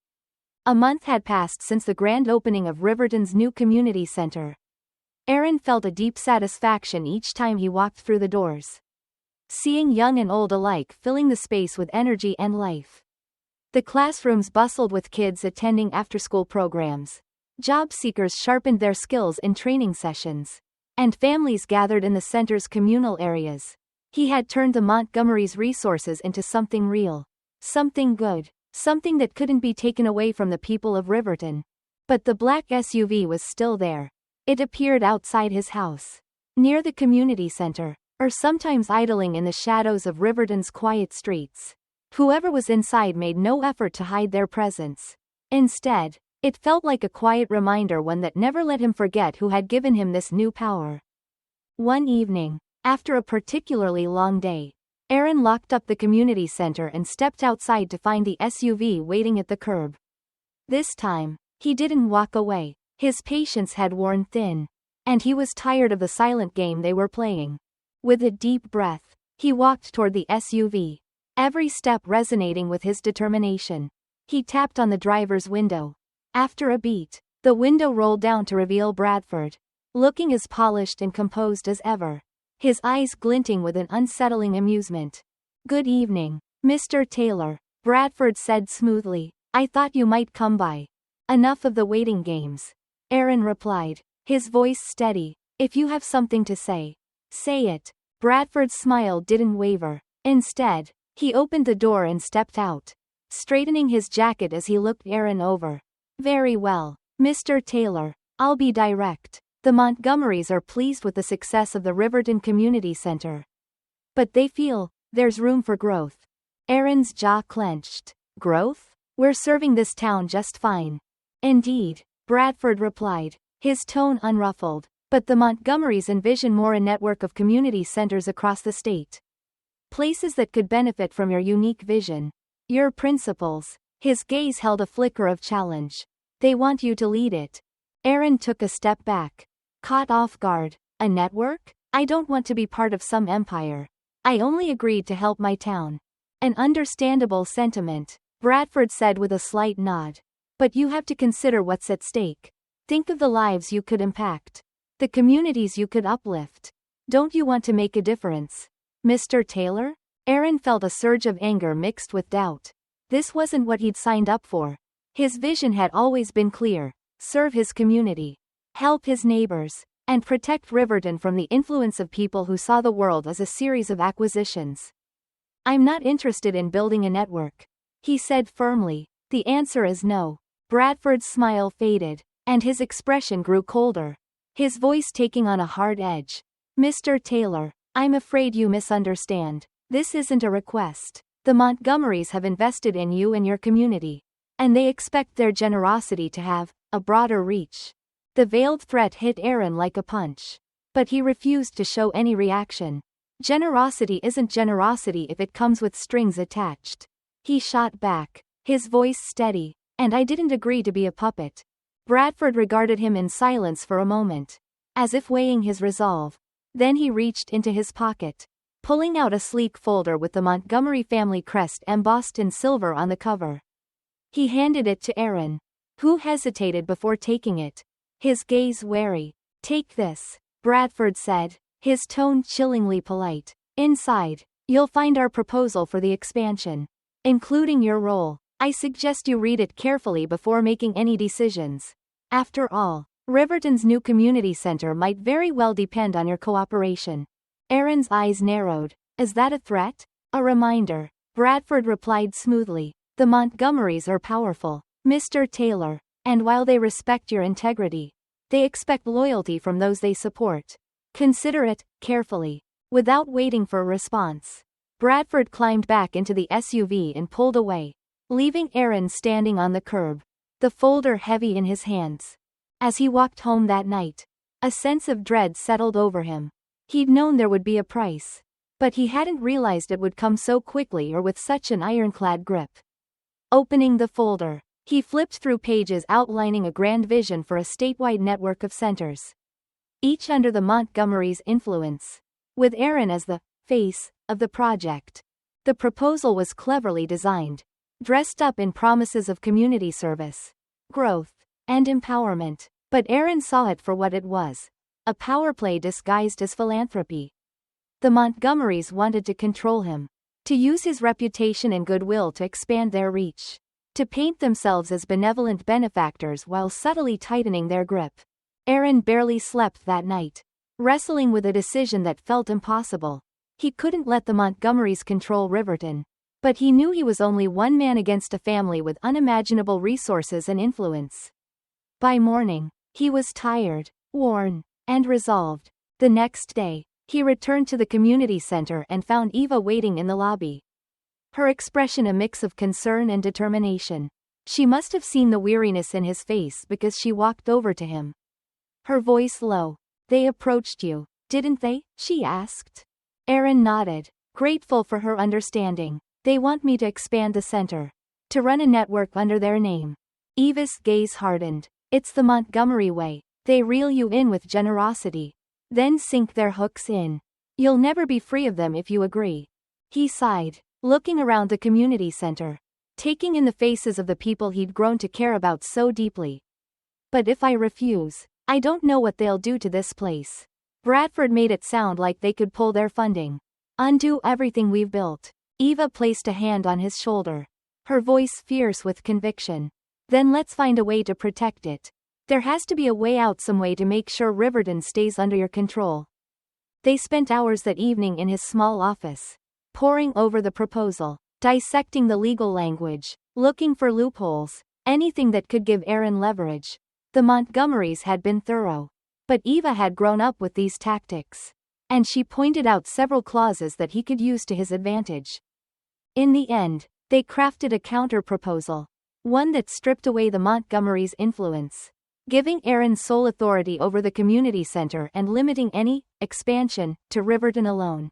A month had passed since the grand opening of Riverton's new community center. Aaron felt a deep satisfaction each time he walked through the doors, seeing young and old alike filling the space with energy and life. The classrooms bustled with kids attending after-school programs. Job seekers sharpened their skills in training sessions, and families gathered in the center's communal areas. He had turned the Montgomerys' resources into something real, something good, something that couldn't be taken away from the people of Riverton. But the black SUV was still there. It appeared outside his house, near the community center, or sometimes idling in the shadows of Riverton's quiet streets. Whoever was inside made no effort to hide their presence. Instead, it felt like a quiet reminder, one that never let him forget who had given him this new power. One evening, after a particularly long day, Aaron locked up the community center and stepped outside to find the SUV waiting at the curb. This time, he didn't walk away. His patience had worn thin, and he was tired of the silent game they were playing. With a deep breath, he walked toward the SUV, every step resonating with his determination. He tapped on the driver's window. After a beat, the window rolled down to reveal Bradford, looking as polished and composed as ever, his eyes glinting with an unsettling amusement. "Good evening, Mr. Taylor," Bradford said smoothly. "I thought you might come by." "Enough of the waiting games," Aaron replied, his voice steady. "If you have something to say, say it." Bradford's smile didn't waver. Instead, he opened the door and stepped out, straightening his jacket as he looked Aaron over. "Very well, Mr. Taylor, I'll be direct. The Montgomerys are pleased with the success of the Riverton Community Center, but they feel there's room for growth." Aaron's jaw clenched. "Growth? We're serving this town just fine." "Indeed," Bradford replied, his tone unruffled. "But the Montgomerys envision more a network of community centers across the state. Places that could benefit from your unique vision. Your principles." His gaze held a flicker of challenge. "They want you to lead it." Aaron took a step back, caught off guard. "A network? I don't want to be part of some empire. I only agreed to help my town. An understandable sentiment, Bradford said with a slight nod. But you have to consider what's at stake. Think of the lives you could impact. The communities you could uplift. Don't you want to make a difference, Mr. Taylor? Aaron felt a surge of anger mixed with doubt. This wasn't what he'd signed up for. His vision had always been clear: serve his community, help his neighbors, and protect Riverton from the influence of people who saw the world as a series of acquisitions. I'm not interested in building a network, he said firmly. The answer is no. Bradford's smile faded, and his expression grew colder, his voice taking on a hard edge. Mr. Taylor, I'm afraid you misunderstand. This isn't a request. The Montgomerys have invested in you and your community, and they expect their generosity to have a broader reach. The veiled threat hit Aaron like a punch, but he refused to show any reaction. Generosity isn't generosity if it comes with strings attached. He shot back, his voice steady. And I didn't agree to be a puppet. Bradford regarded him in silence for a moment, as if weighing his resolve. Then he reached into his pocket, pulling out a sleek folder with the Montgomery family crest embossed in silver on the cover. He handed it to Aaron, who hesitated before taking it, his gaze wary. Take this, Bradford said, his tone chillingly polite. Inside, you'll find our proposal for the expansion, including your role. I suggest you read it carefully before making any decisions. After all, Riverton's new community center might very well depend on your cooperation. Aaron's eyes narrowed. Is that a threat? A reminder, Bradford replied smoothly. The Montgomerys are powerful, Mr. Taylor, and while they respect your integrity, they expect loyalty from those they support. Consider it carefully. Without waiting for a response, Bradford climbed back into the SUV and pulled away, leaving Aaron standing on the curb, the folder heavy in his hands. As he walked home that night, a sense of dread settled over him. He'd known there would be a price, but he hadn't realized it would come so quickly or with such an ironclad grip. Opening the folder, he flipped through pages outlining a grand vision for a statewide network of centers, each under the Montgomerys' influence, with Aaron as the face of the project. The proposal was cleverly designed, dressed up in promises of community service, growth, and empowerment. But Aaron saw it for what it was: a power play disguised as philanthropy. The Montgomerys wanted to control him, to use his reputation and goodwill to expand their reach, to paint themselves as benevolent benefactors while subtly tightening their grip. Aaron barely slept that night, wrestling with a decision that felt impossible. He couldn't let the Montgomerys control Riverton, but he knew he was only one man against a family with unimaginable resources and influence. By morning, he was tired, worn, and resolved. The next day, he returned to the community center and found Eva waiting in the lobby, her expression a mix of concern and determination. She must have seen the weariness in his face because she walked over to him, her voice low. They approached you, didn't they? She asked. Aaron nodded, grateful for her understanding. They want me to expand the center, to run a network under their name. Eva's gaze hardened. It's the Montgomery way. They reel you in with generosity, then sink their hooks in. You'll never be free of them if you agree. He sighed, looking around the community center, taking in the faces of the people he'd grown to care about so deeply. But if I refuse, I don't know what they'll do to this place. Bradford made it sound like they could pull their funding, undo everything we've built. Eva placed a hand on his shoulder, her voice fierce with conviction. Then let's find a way to protect it. There has to be a way out, some way to make sure Riverton stays under your control. They spent hours that evening in his small office, poring over the proposal, dissecting the legal language, looking for loopholes, anything that could give Aaron leverage. The Montgomerys had been thorough, but Eva had grown up with these tactics, and she pointed out several clauses that he could use to his advantage. In the end, they crafted a counter-proposal, one that stripped away the Montgomerys' influence, giving Aaron sole authority over the community center and limiting any expansion to Riverton alone.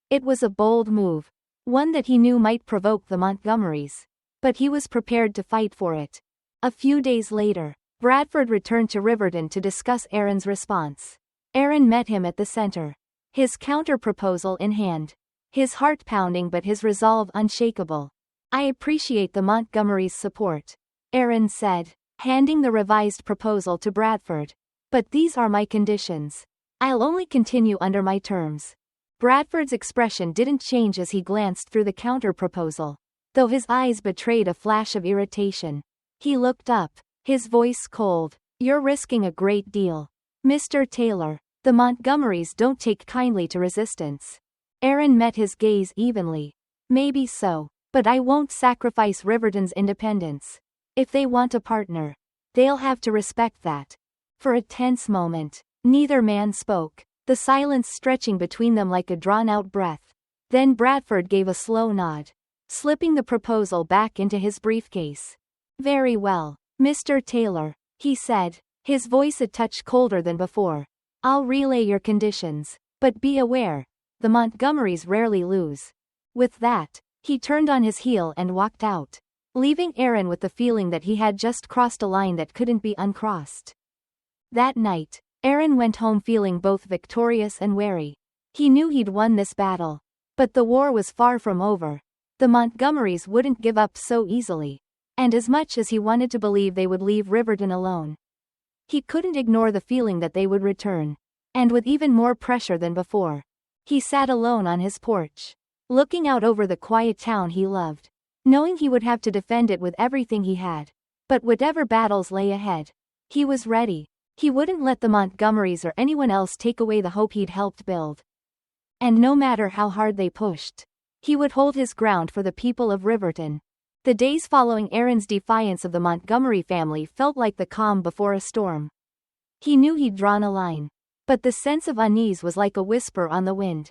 It was a bold move, one that he knew might provoke the Montgomerys, but he was prepared to fight for it. A few days later, Bradford returned to Riverton to discuss Aaron's response. Aaron met him at the center, his counter-proposal in hand. his heart pounding but his resolve unshakable. I appreciate the Montgomerys' support, Aaron said, handing the revised proposal to Bradford. But these are my conditions. I'll only continue under my terms. Bradford's expression didn't change as he glanced through the counter-proposal, though his eyes betrayed a flash of irritation. He looked up, his voice cold. You're risking a great deal, Mr. Taylor. The Montgomerys don't take kindly to resistance. Aaron met his gaze evenly. Maybe so, but I won't sacrifice Riverton's independence. If they want a partner, they'll have to respect that. For a tense moment, neither man spoke, the silence stretching between them like a drawn-out breath. Then Bradford gave a slow nod, slipping the proposal back into his briefcase. Very well, Mr. Taylor, he said, his voice a touch colder than before. I'll relay your conditions, but be aware, the Montgomerys rarely lose. With that, he turned on his heel and walked out, leaving Aaron with the feeling that he had just crossed a line that couldn't be uncrossed. That night, Aaron went home feeling both victorious and wary. He knew he'd won this battle. But the war was far from over. The Montgomerys wouldn't give up so easily. And as much as he wanted to believe they would leave Riverton alone, he couldn't ignore the feeling that they would return. And with even more pressure than before. He sat alone on his porch, looking out over the quiet town he loved, knowing he would have to defend it with everything he had. But whatever battles lay ahead, he was ready. He wouldn't let the Montgomerys or anyone else take away the hope he'd helped build. And no matter how hard they pushed, he would hold his ground for the people of Riverton. The days following Aaron's defiance of the Montgomery family felt like the calm before a storm. He knew he'd drawn a line, but the sense of unease was like a whisper on the wind,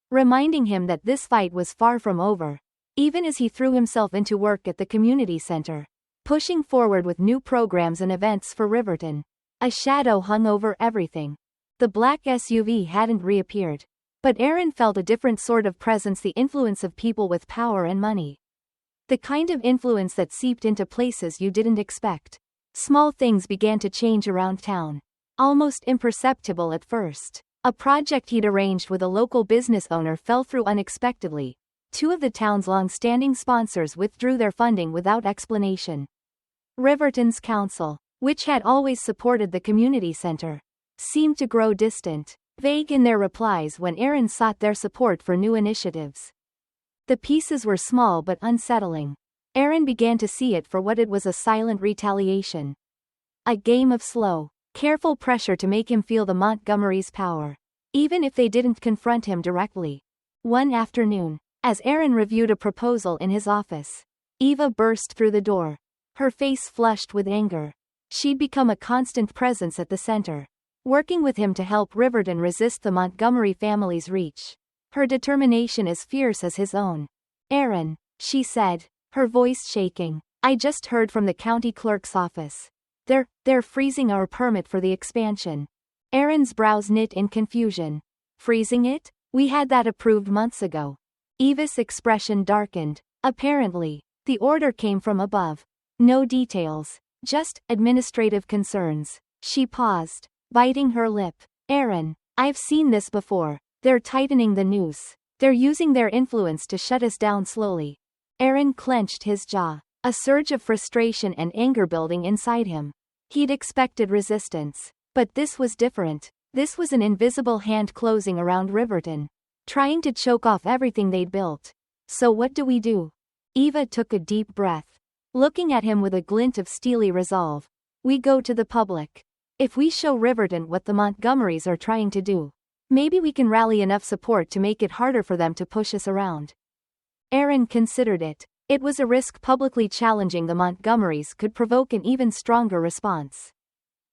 reminding him that this fight was far from over. Even as he threw himself into work at the community center, pushing forward with new programs and events for Riverton, a shadow hung over everything. The black SUV hadn't reappeared, but Aaron felt a different sort of presence, the influence of people with power and money. The kind of influence that seeped into places you didn't expect. Small things began to change around town, almost imperceptible at first. A project he'd arranged with a local business owner fell through unexpectedly. Two of the town's long-standing sponsors withdrew their funding without explanation. Riverton's council, which had always supported the community center, seemed to grow distant, vague in their replies when Aaron sought their support for new initiatives. The pieces were small but unsettling. Aaron began to see it for what it was: a silent retaliation. A game of slow, careful pressure to make him feel the Montgomerys' power, even if they didn't confront him directly. One afternoon, as Aaron reviewed a proposal in his office, Eva burst through the door, her face flushed with anger. She'd become a constant presence at the center, working with him to help Riverton resist the Montgomery family's reach. Her determination as fierce as his own. Aaron, she said, her voice shaking, I just heard from the county clerk's office. They're freezing our permit for the expansion. Aaron's brows knit in confusion. Freezing it? We had that approved months ago. Eva's expression darkened. Apparently, the order came from above. No details, just administrative concerns. She paused, biting her lip. Aaron, I've seen this before. They're tightening the noose. They're using their influence to shut us down slowly. Aaron clenched his jaw, a surge of frustration and anger building inside him. He'd expected resistance, but this was different. This was an invisible hand closing around Riverton, trying to choke off everything they'd built. So what do we do? Eva took a deep breath, looking at him with a glint of steely resolve. We go to the public. If we show Riverton what the Montgomerys are trying to do, maybe we can rally enough support to make it harder for them to push us around. Aaron considered it. It was a risk. Publicly challenging the Montgomerys could provoke an even stronger response.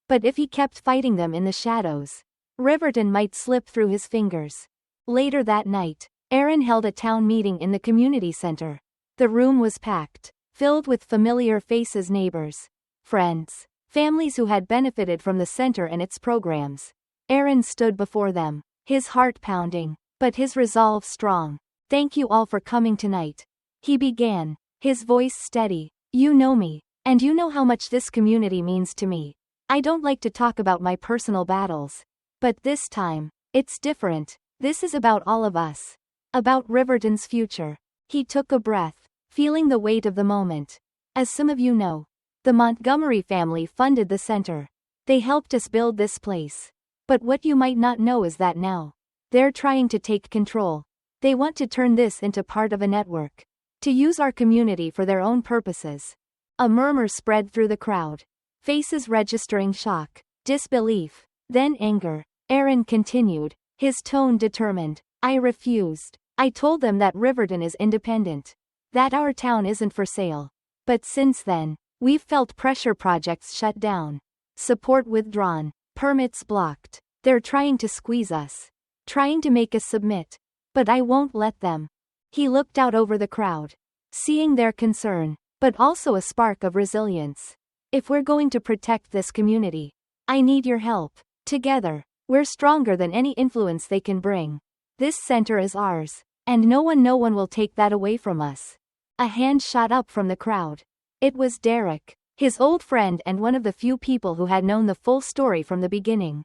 But if he kept fighting them in the shadows, Riverton might slip through his fingers. Later that night, Aaron held a town meeting in the community center. The room was packed, filled with familiar faces: neighbors, friends, families who had benefited from the center and its programs. Aaron stood before them, his heart pounding, but his resolve strong. Thank you all for coming tonight, he began, his voice steady. You know me, and you know how much this community means to me. I don't like to talk about my personal battles, but this time, it's different. This is about all of us. about Riverton's future. He took a breath, feeling the weight of the moment. As some of you know, the Montgomery family funded the center. They helped us build this place. But what you might not know is that now, they're trying to take control. They want to turn this into part of a network. To use our community for their own purposes. A murmur spread through the crowd. Faces registering shock, disbelief, then anger. Aaron continued, his tone determined. I refused. I told them that Riverton is independent. That our town isn't for sale. But since then, we've felt pressure, projects shut down. Support withdrawn. Permits blocked. They're trying to squeeze us. Trying to make us submit. But I won't let them. He looked out over the crowd, seeing their concern, but also a spark of resilience. If we're going to protect this community, I need your help. Together, we're stronger than any influence they can bring. This center is ours, and no one will take that away from us. A hand shot up from the crowd. It was Derek, his old friend and one of the few people who had known the full story from the beginning.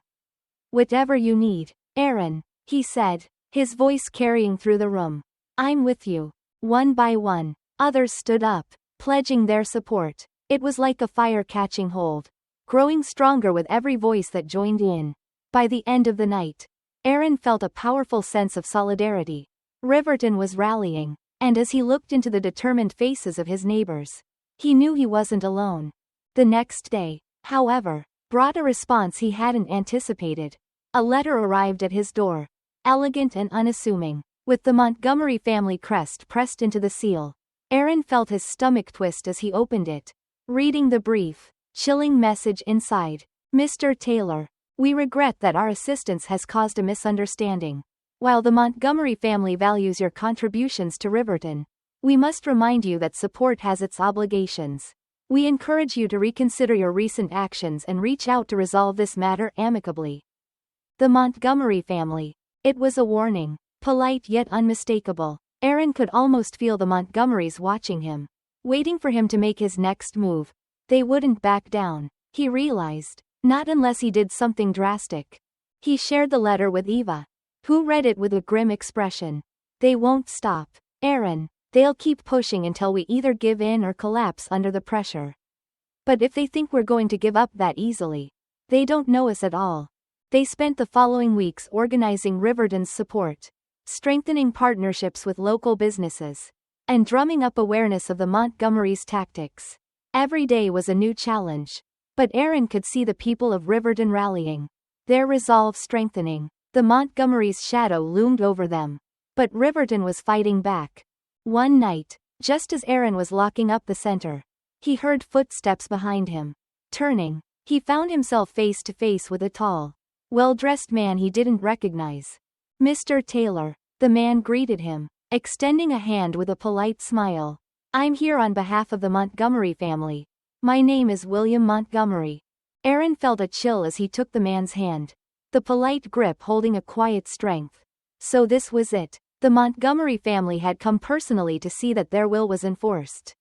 Whatever you need, Aaron, he said, his voice carrying through the room. I'm with you. One by one, others stood up, pledging their support. It was like a fire catching hold, growing stronger with every voice that joined in. By the end of the night, Aaron felt a powerful sense of solidarity. Riverton was rallying, and as he looked into the determined faces of his neighbors, he knew he wasn't alone. The next day, however, brought a response he hadn't anticipated. A letter arrived at his door, elegant and unassuming, with the Montgomery family crest pressed into the seal. Aaron felt his stomach twist as he opened it, reading the brief, chilling message inside. Mr. Taylor, we regret that our assistance has caused a misunderstanding. While the Montgomery family values your contributions to Riverton, we must remind you that support has its obligations. We encourage you to reconsider your recent actions and reach out to resolve this matter amicably. The Montgomery family. It was a warning, polite yet unmistakable. Aaron could almost feel the Montgomerys watching him, waiting for him to make his next move. They wouldn't back down, he realized, not unless he did something drastic. He shared the letter with Eva, who read it with a grim expression. They won't stop, Aaron. They'll keep pushing until we either give in or collapse under the pressure. But if they think we're going to give up that easily, they don't know us at all. They spent the following weeks organizing Riverton's support, strengthening partnerships with local businesses, and drumming up awareness of the Montgomerys' tactics. Every day was a new challenge. But Aaron could see the people of Riverton rallying, their resolve strengthening. The Montgomerys' shadow loomed over them. But Riverton was fighting back. One night, just as Aaron was locking up the center, he heard footsteps behind him. Turning, he found himself face to face with a tall, well-dressed man he didn't recognize. Mr. Taylor, the man greeted him, extending a hand with a polite smile. I'm here on behalf of the Montgomery family. My name is William Montgomery. Aaron felt a chill as he took the man's hand, the polite grip holding a quiet strength. So this was it. The Montgomery family had come personally to see that their will was enforced.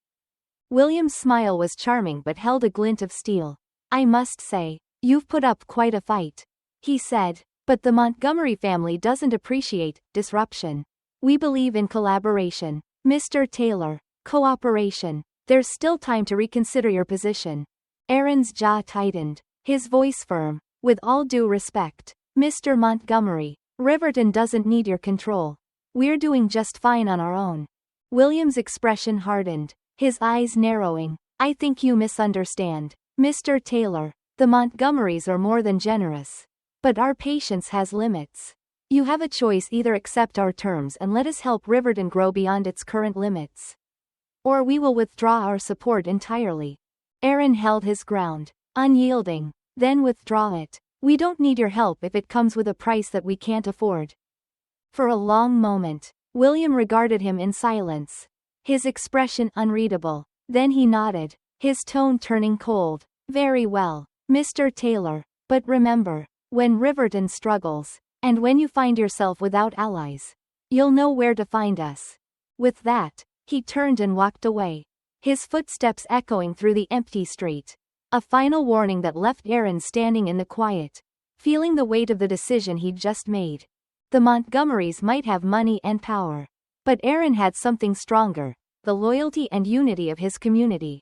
William's smile was charming but held a glint of steel. I must say, you've put up quite a fight, he said. But the Montgomery family doesn't appreciate disruption. We believe in collaboration, Mr. Taylor. Cooperation. There's still time to reconsider your position. Aaron's jaw tightened, his voice firm. With all due respect, Mr. Montgomery, Riverton doesn't need your control. We're doing just fine on our own. William's expression hardened, his eyes narrowing. I think you misunderstand, Mr. Taylor. The Montgomerys are more than generous. But our patience has limits. You have a choice: either accept our terms and let us help Riverton grow beyond its current limits, or we will withdraw our support entirely. Aaron held his ground, unyielding. Then withdraw it. We don't need your help if it comes with a price that we can't afford. For a long moment, William regarded him in silence, his expression unreadable. Then he nodded, his tone turning cold. Very well, Mr. Taylor. But remember, when Riverton struggles, and when you find yourself without allies, you'll know where to find us. With that, he turned and walked away, his footsteps echoing through the empty street. A final warning that left Aaron standing in the quiet, feeling the weight of the decision he'd just made. The Montgomerys might have money and power, but Aaron had something stronger, the loyalty and unity of his community.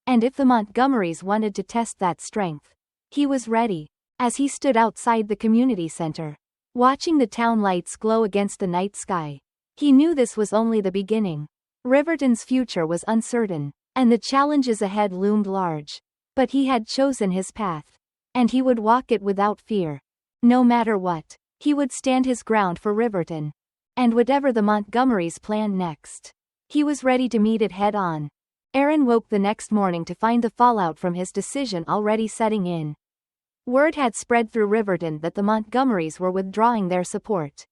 And if the Montgomerys wanted to test that strength, he was ready. As he stood outside the community center, watching the town lights glow against the night sky, he knew this was only the beginning. Riverton's future was uncertain, and the challenges ahead loomed large. But he had chosen his path, and he would walk it without fear. No matter what, he would stand his ground for Riverton. And whatever the Montgomerys planned next, he was ready to meet it head on. Aaron woke the next morning to find the fallout from his decision already setting in. Word had spread through Riverton that the Montgomerys were withdrawing their support.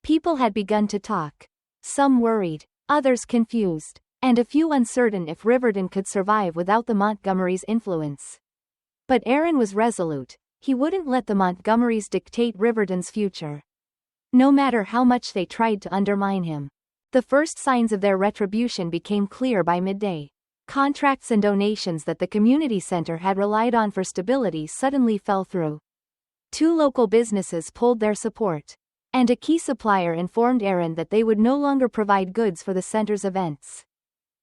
People had begun to talk. Some worried, others confused, and a few uncertain if Riverton could survive without the Montgomerys' influence. But Aaron was resolute. He wouldn't let the Montgomerys dictate Riverton's future, no matter how much they tried to undermine him. The first signs of their retribution became clear by midday. Contracts and donations that the community center had relied on for stability suddenly fell through. 2 local businesses pulled their support, and a key supplier informed Aaron that they would no longer provide goods for the center's events.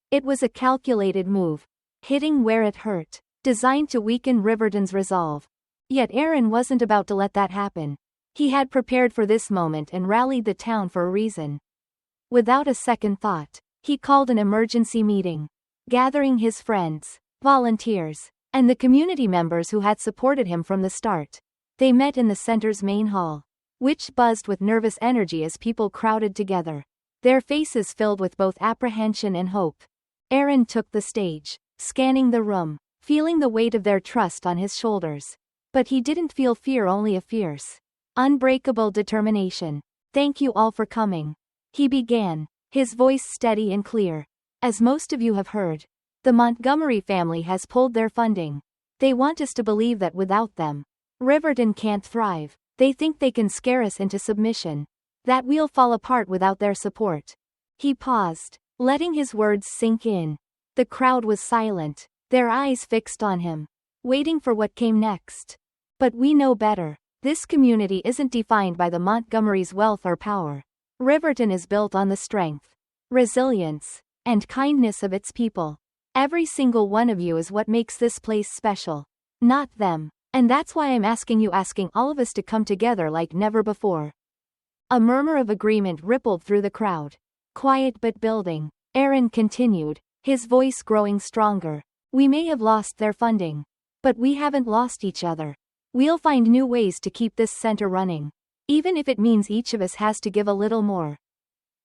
It was a calculated move, hitting where it hurt, designed to weaken Riverton's resolve. Yet Aaron wasn't about to let that happen. He had prepared for this moment and rallied the town for a reason. Without a second thought, he called an emergency meeting, gathering his friends, volunteers, and the community members who had supported him from the start. They met in the center's main hall, which buzzed with nervous energy as people crowded together, their faces filled with both apprehension and hope. Aaron took the stage, scanning the room, feeling the weight of their trust on his shoulders. But he didn't feel fear, only a fierce, unbreakable determination. "Thank you all for coming," he began, his voice steady and clear. "As most of you have heard, the Montgomery family has pulled their funding. They want us to believe that without them, Riverton can't thrive. They think they can scare us into submission, that we'll fall apart without their support." He paused, letting his words sink in. The crowd was silent, their eyes fixed on him, waiting for what came next. "But we know better. This community isn't defined by the Montgomerys' wealth or power. Riverton is built on the strength, resilience, and kindness of its people. Every single one of you is what makes this place special, not them. And that's why I'm asking all of us to come together like never before." A murmur of agreement rippled through the crowd. Quiet but building. Aaron continued, his voice growing stronger. "We may have lost their funding, but we haven't lost each other. We'll find new ways to keep this center running, even if it means each of us has to give a little more,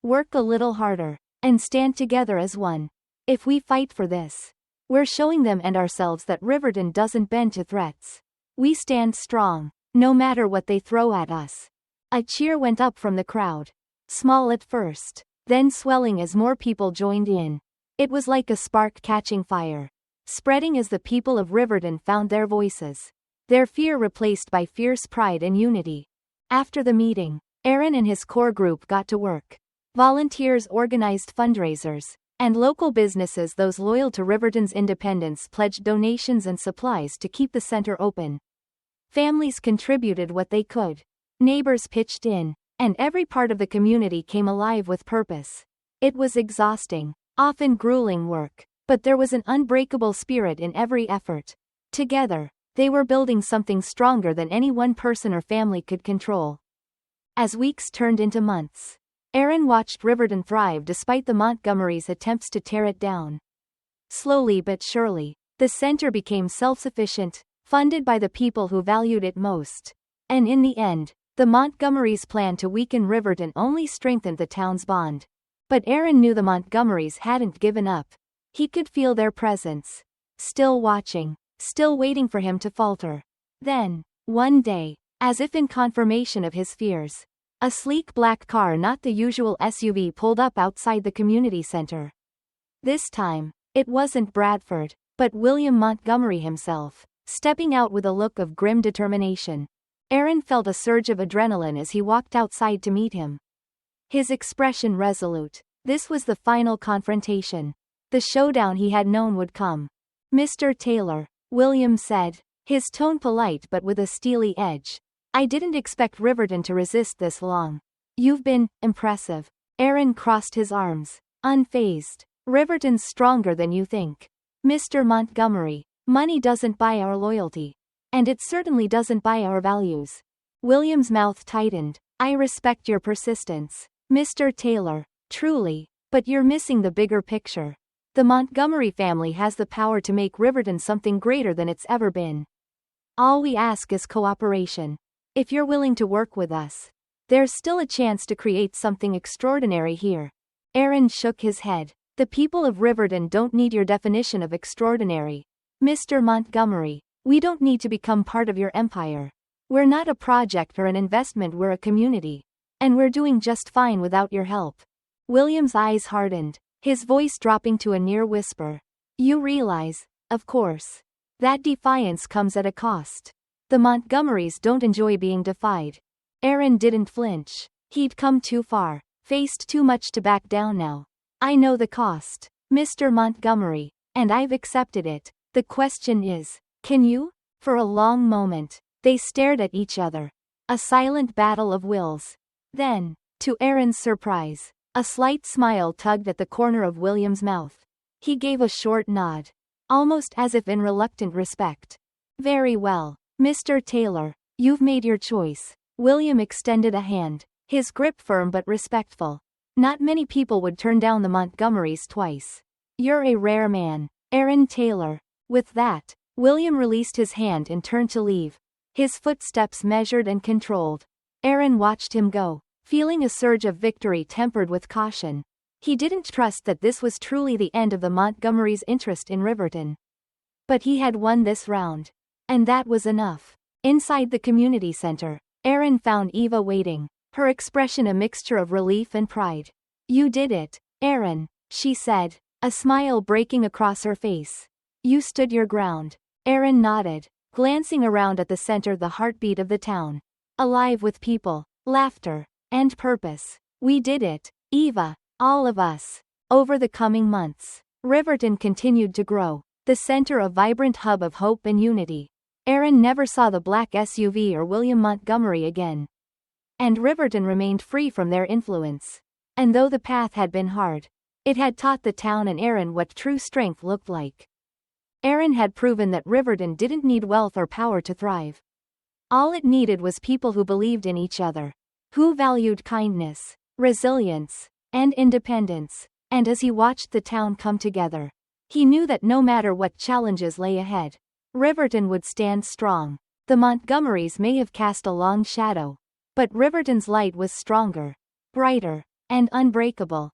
work a little harder, and stand together as one. If we fight for this, we're showing them and ourselves that Riverton doesn't bend to threats. We stand strong, no matter what they throw at us." A cheer went up from the crowd, small at first, then swelling as more people joined in. It was like a spark catching fire, spreading as the people of Riverton found their voices, their fear replaced by fierce pride and unity. After the meeting, Aaron and his core group got to work. Volunteers organized fundraisers, and local businesses, those loyal to Riverton's independence, pledged donations and supplies to keep the center open. Families contributed what they could. Neighbors pitched in, and every part of the community came alive with purpose. It was exhausting, often grueling work, but there was an unbreakable spirit in every effort. Together, they were building something stronger than any one person or family could control. As weeks turned into months, Aaron watched Riverton thrive despite the Montgomerys' attempts to tear it down. Slowly but surely, the center became self-sufficient, funded by the people who valued it most. And in the end, the Montgomerys' plan to weaken Riverton only strengthened the town's bond. But Aaron knew the Montgomerys hadn't given up. He could feel their presence, still watching, still waiting for him to falter. Then, one day, as if in confirmation of his fears, a sleek black car, not the usual SUV, pulled up outside the community center. This time, it wasn't Bradford, but William Montgomery himself, stepping out with a look of grim determination. Aaron felt a surge of adrenaline as he walked outside to meet him. His expression resolute. This was the final confrontation. The showdown he had known would come. "Mr. Taylor," William said, his tone polite but with a steely edge, I didn't expect Riverton to resist this long. You've been impressive. Aaron crossed his arms, unfazed. Riverton's stronger than you think. Mr. Montgomery, money doesn't buy our loyalty. And it certainly doesn't buy our values. William's mouth tightened. I respect your persistence, Mr. Taylor, truly, but you're missing the bigger picture. The Montgomery family has the power to make Riverton something greater than it's ever been. All we ask is cooperation. If you're willing to work with us, there's still a chance to create something extraordinary here. Aaron shook his head. The people of Riverton don't need your definition of extraordinary. Mr. Montgomery, we don't need to become part of your empire. We're not a project or an investment, we're a community. And we're doing just fine without your help. William's eyes hardened, his voice dropping to a near whisper. You realize, of course, that defiance comes at a cost. The Montgomerys don't enjoy being defied. Aaron didn't flinch. He'd come too far, faced too much to back down now. I know the cost, Mr. Montgomery, and I've accepted it. The question is, can you? For a long moment, they stared at each other. A silent battle of wills. Then, to Aaron's surprise, a slight smile tugged at the corner of William's mouth. He gave a short nod, almost as if in reluctant respect. Very well, Mr. Taylor, you've made your choice. William extended a hand, his grip firm but respectful. Not many people would turn down the Montgomerys twice. You're a rare man, Aaron Taylor. With that, William released his hand and turned to leave, his footsteps measured and controlled. Aaron watched him go, feeling a surge of victory tempered with caution. He didn't trust that this was truly the end of the Montgomerys' interest in Riverton. But he had won this round. And that was enough. Inside the community center, Aaron found Eva waiting, her expression a mixture of relief and pride. You did it, Aaron, she said, a smile breaking across her face. You stood your ground. Aaron nodded, glancing around at the center, the heartbeat of the town. Alive with people, laughter, and purpose. We did it, Eva, all of us. Over the coming months, Riverton continued to grow, the center, a vibrant hub of hope and unity. Aaron never saw the black SUV or William Montgomery again. And Riverton remained free from their influence. And though the path had been hard, it had taught the town and Aaron what true strength looked like. Aaron had proven that Riverton didn't need wealth or power to thrive. All it needed was people who believed in each other, who valued kindness, resilience, and independence. And as he watched the town come together, he knew that no matter what challenges lay ahead, Riverton would stand strong. The Montgomerys may have cast a long shadow, but Riverton's light was stronger, brighter, and unbreakable.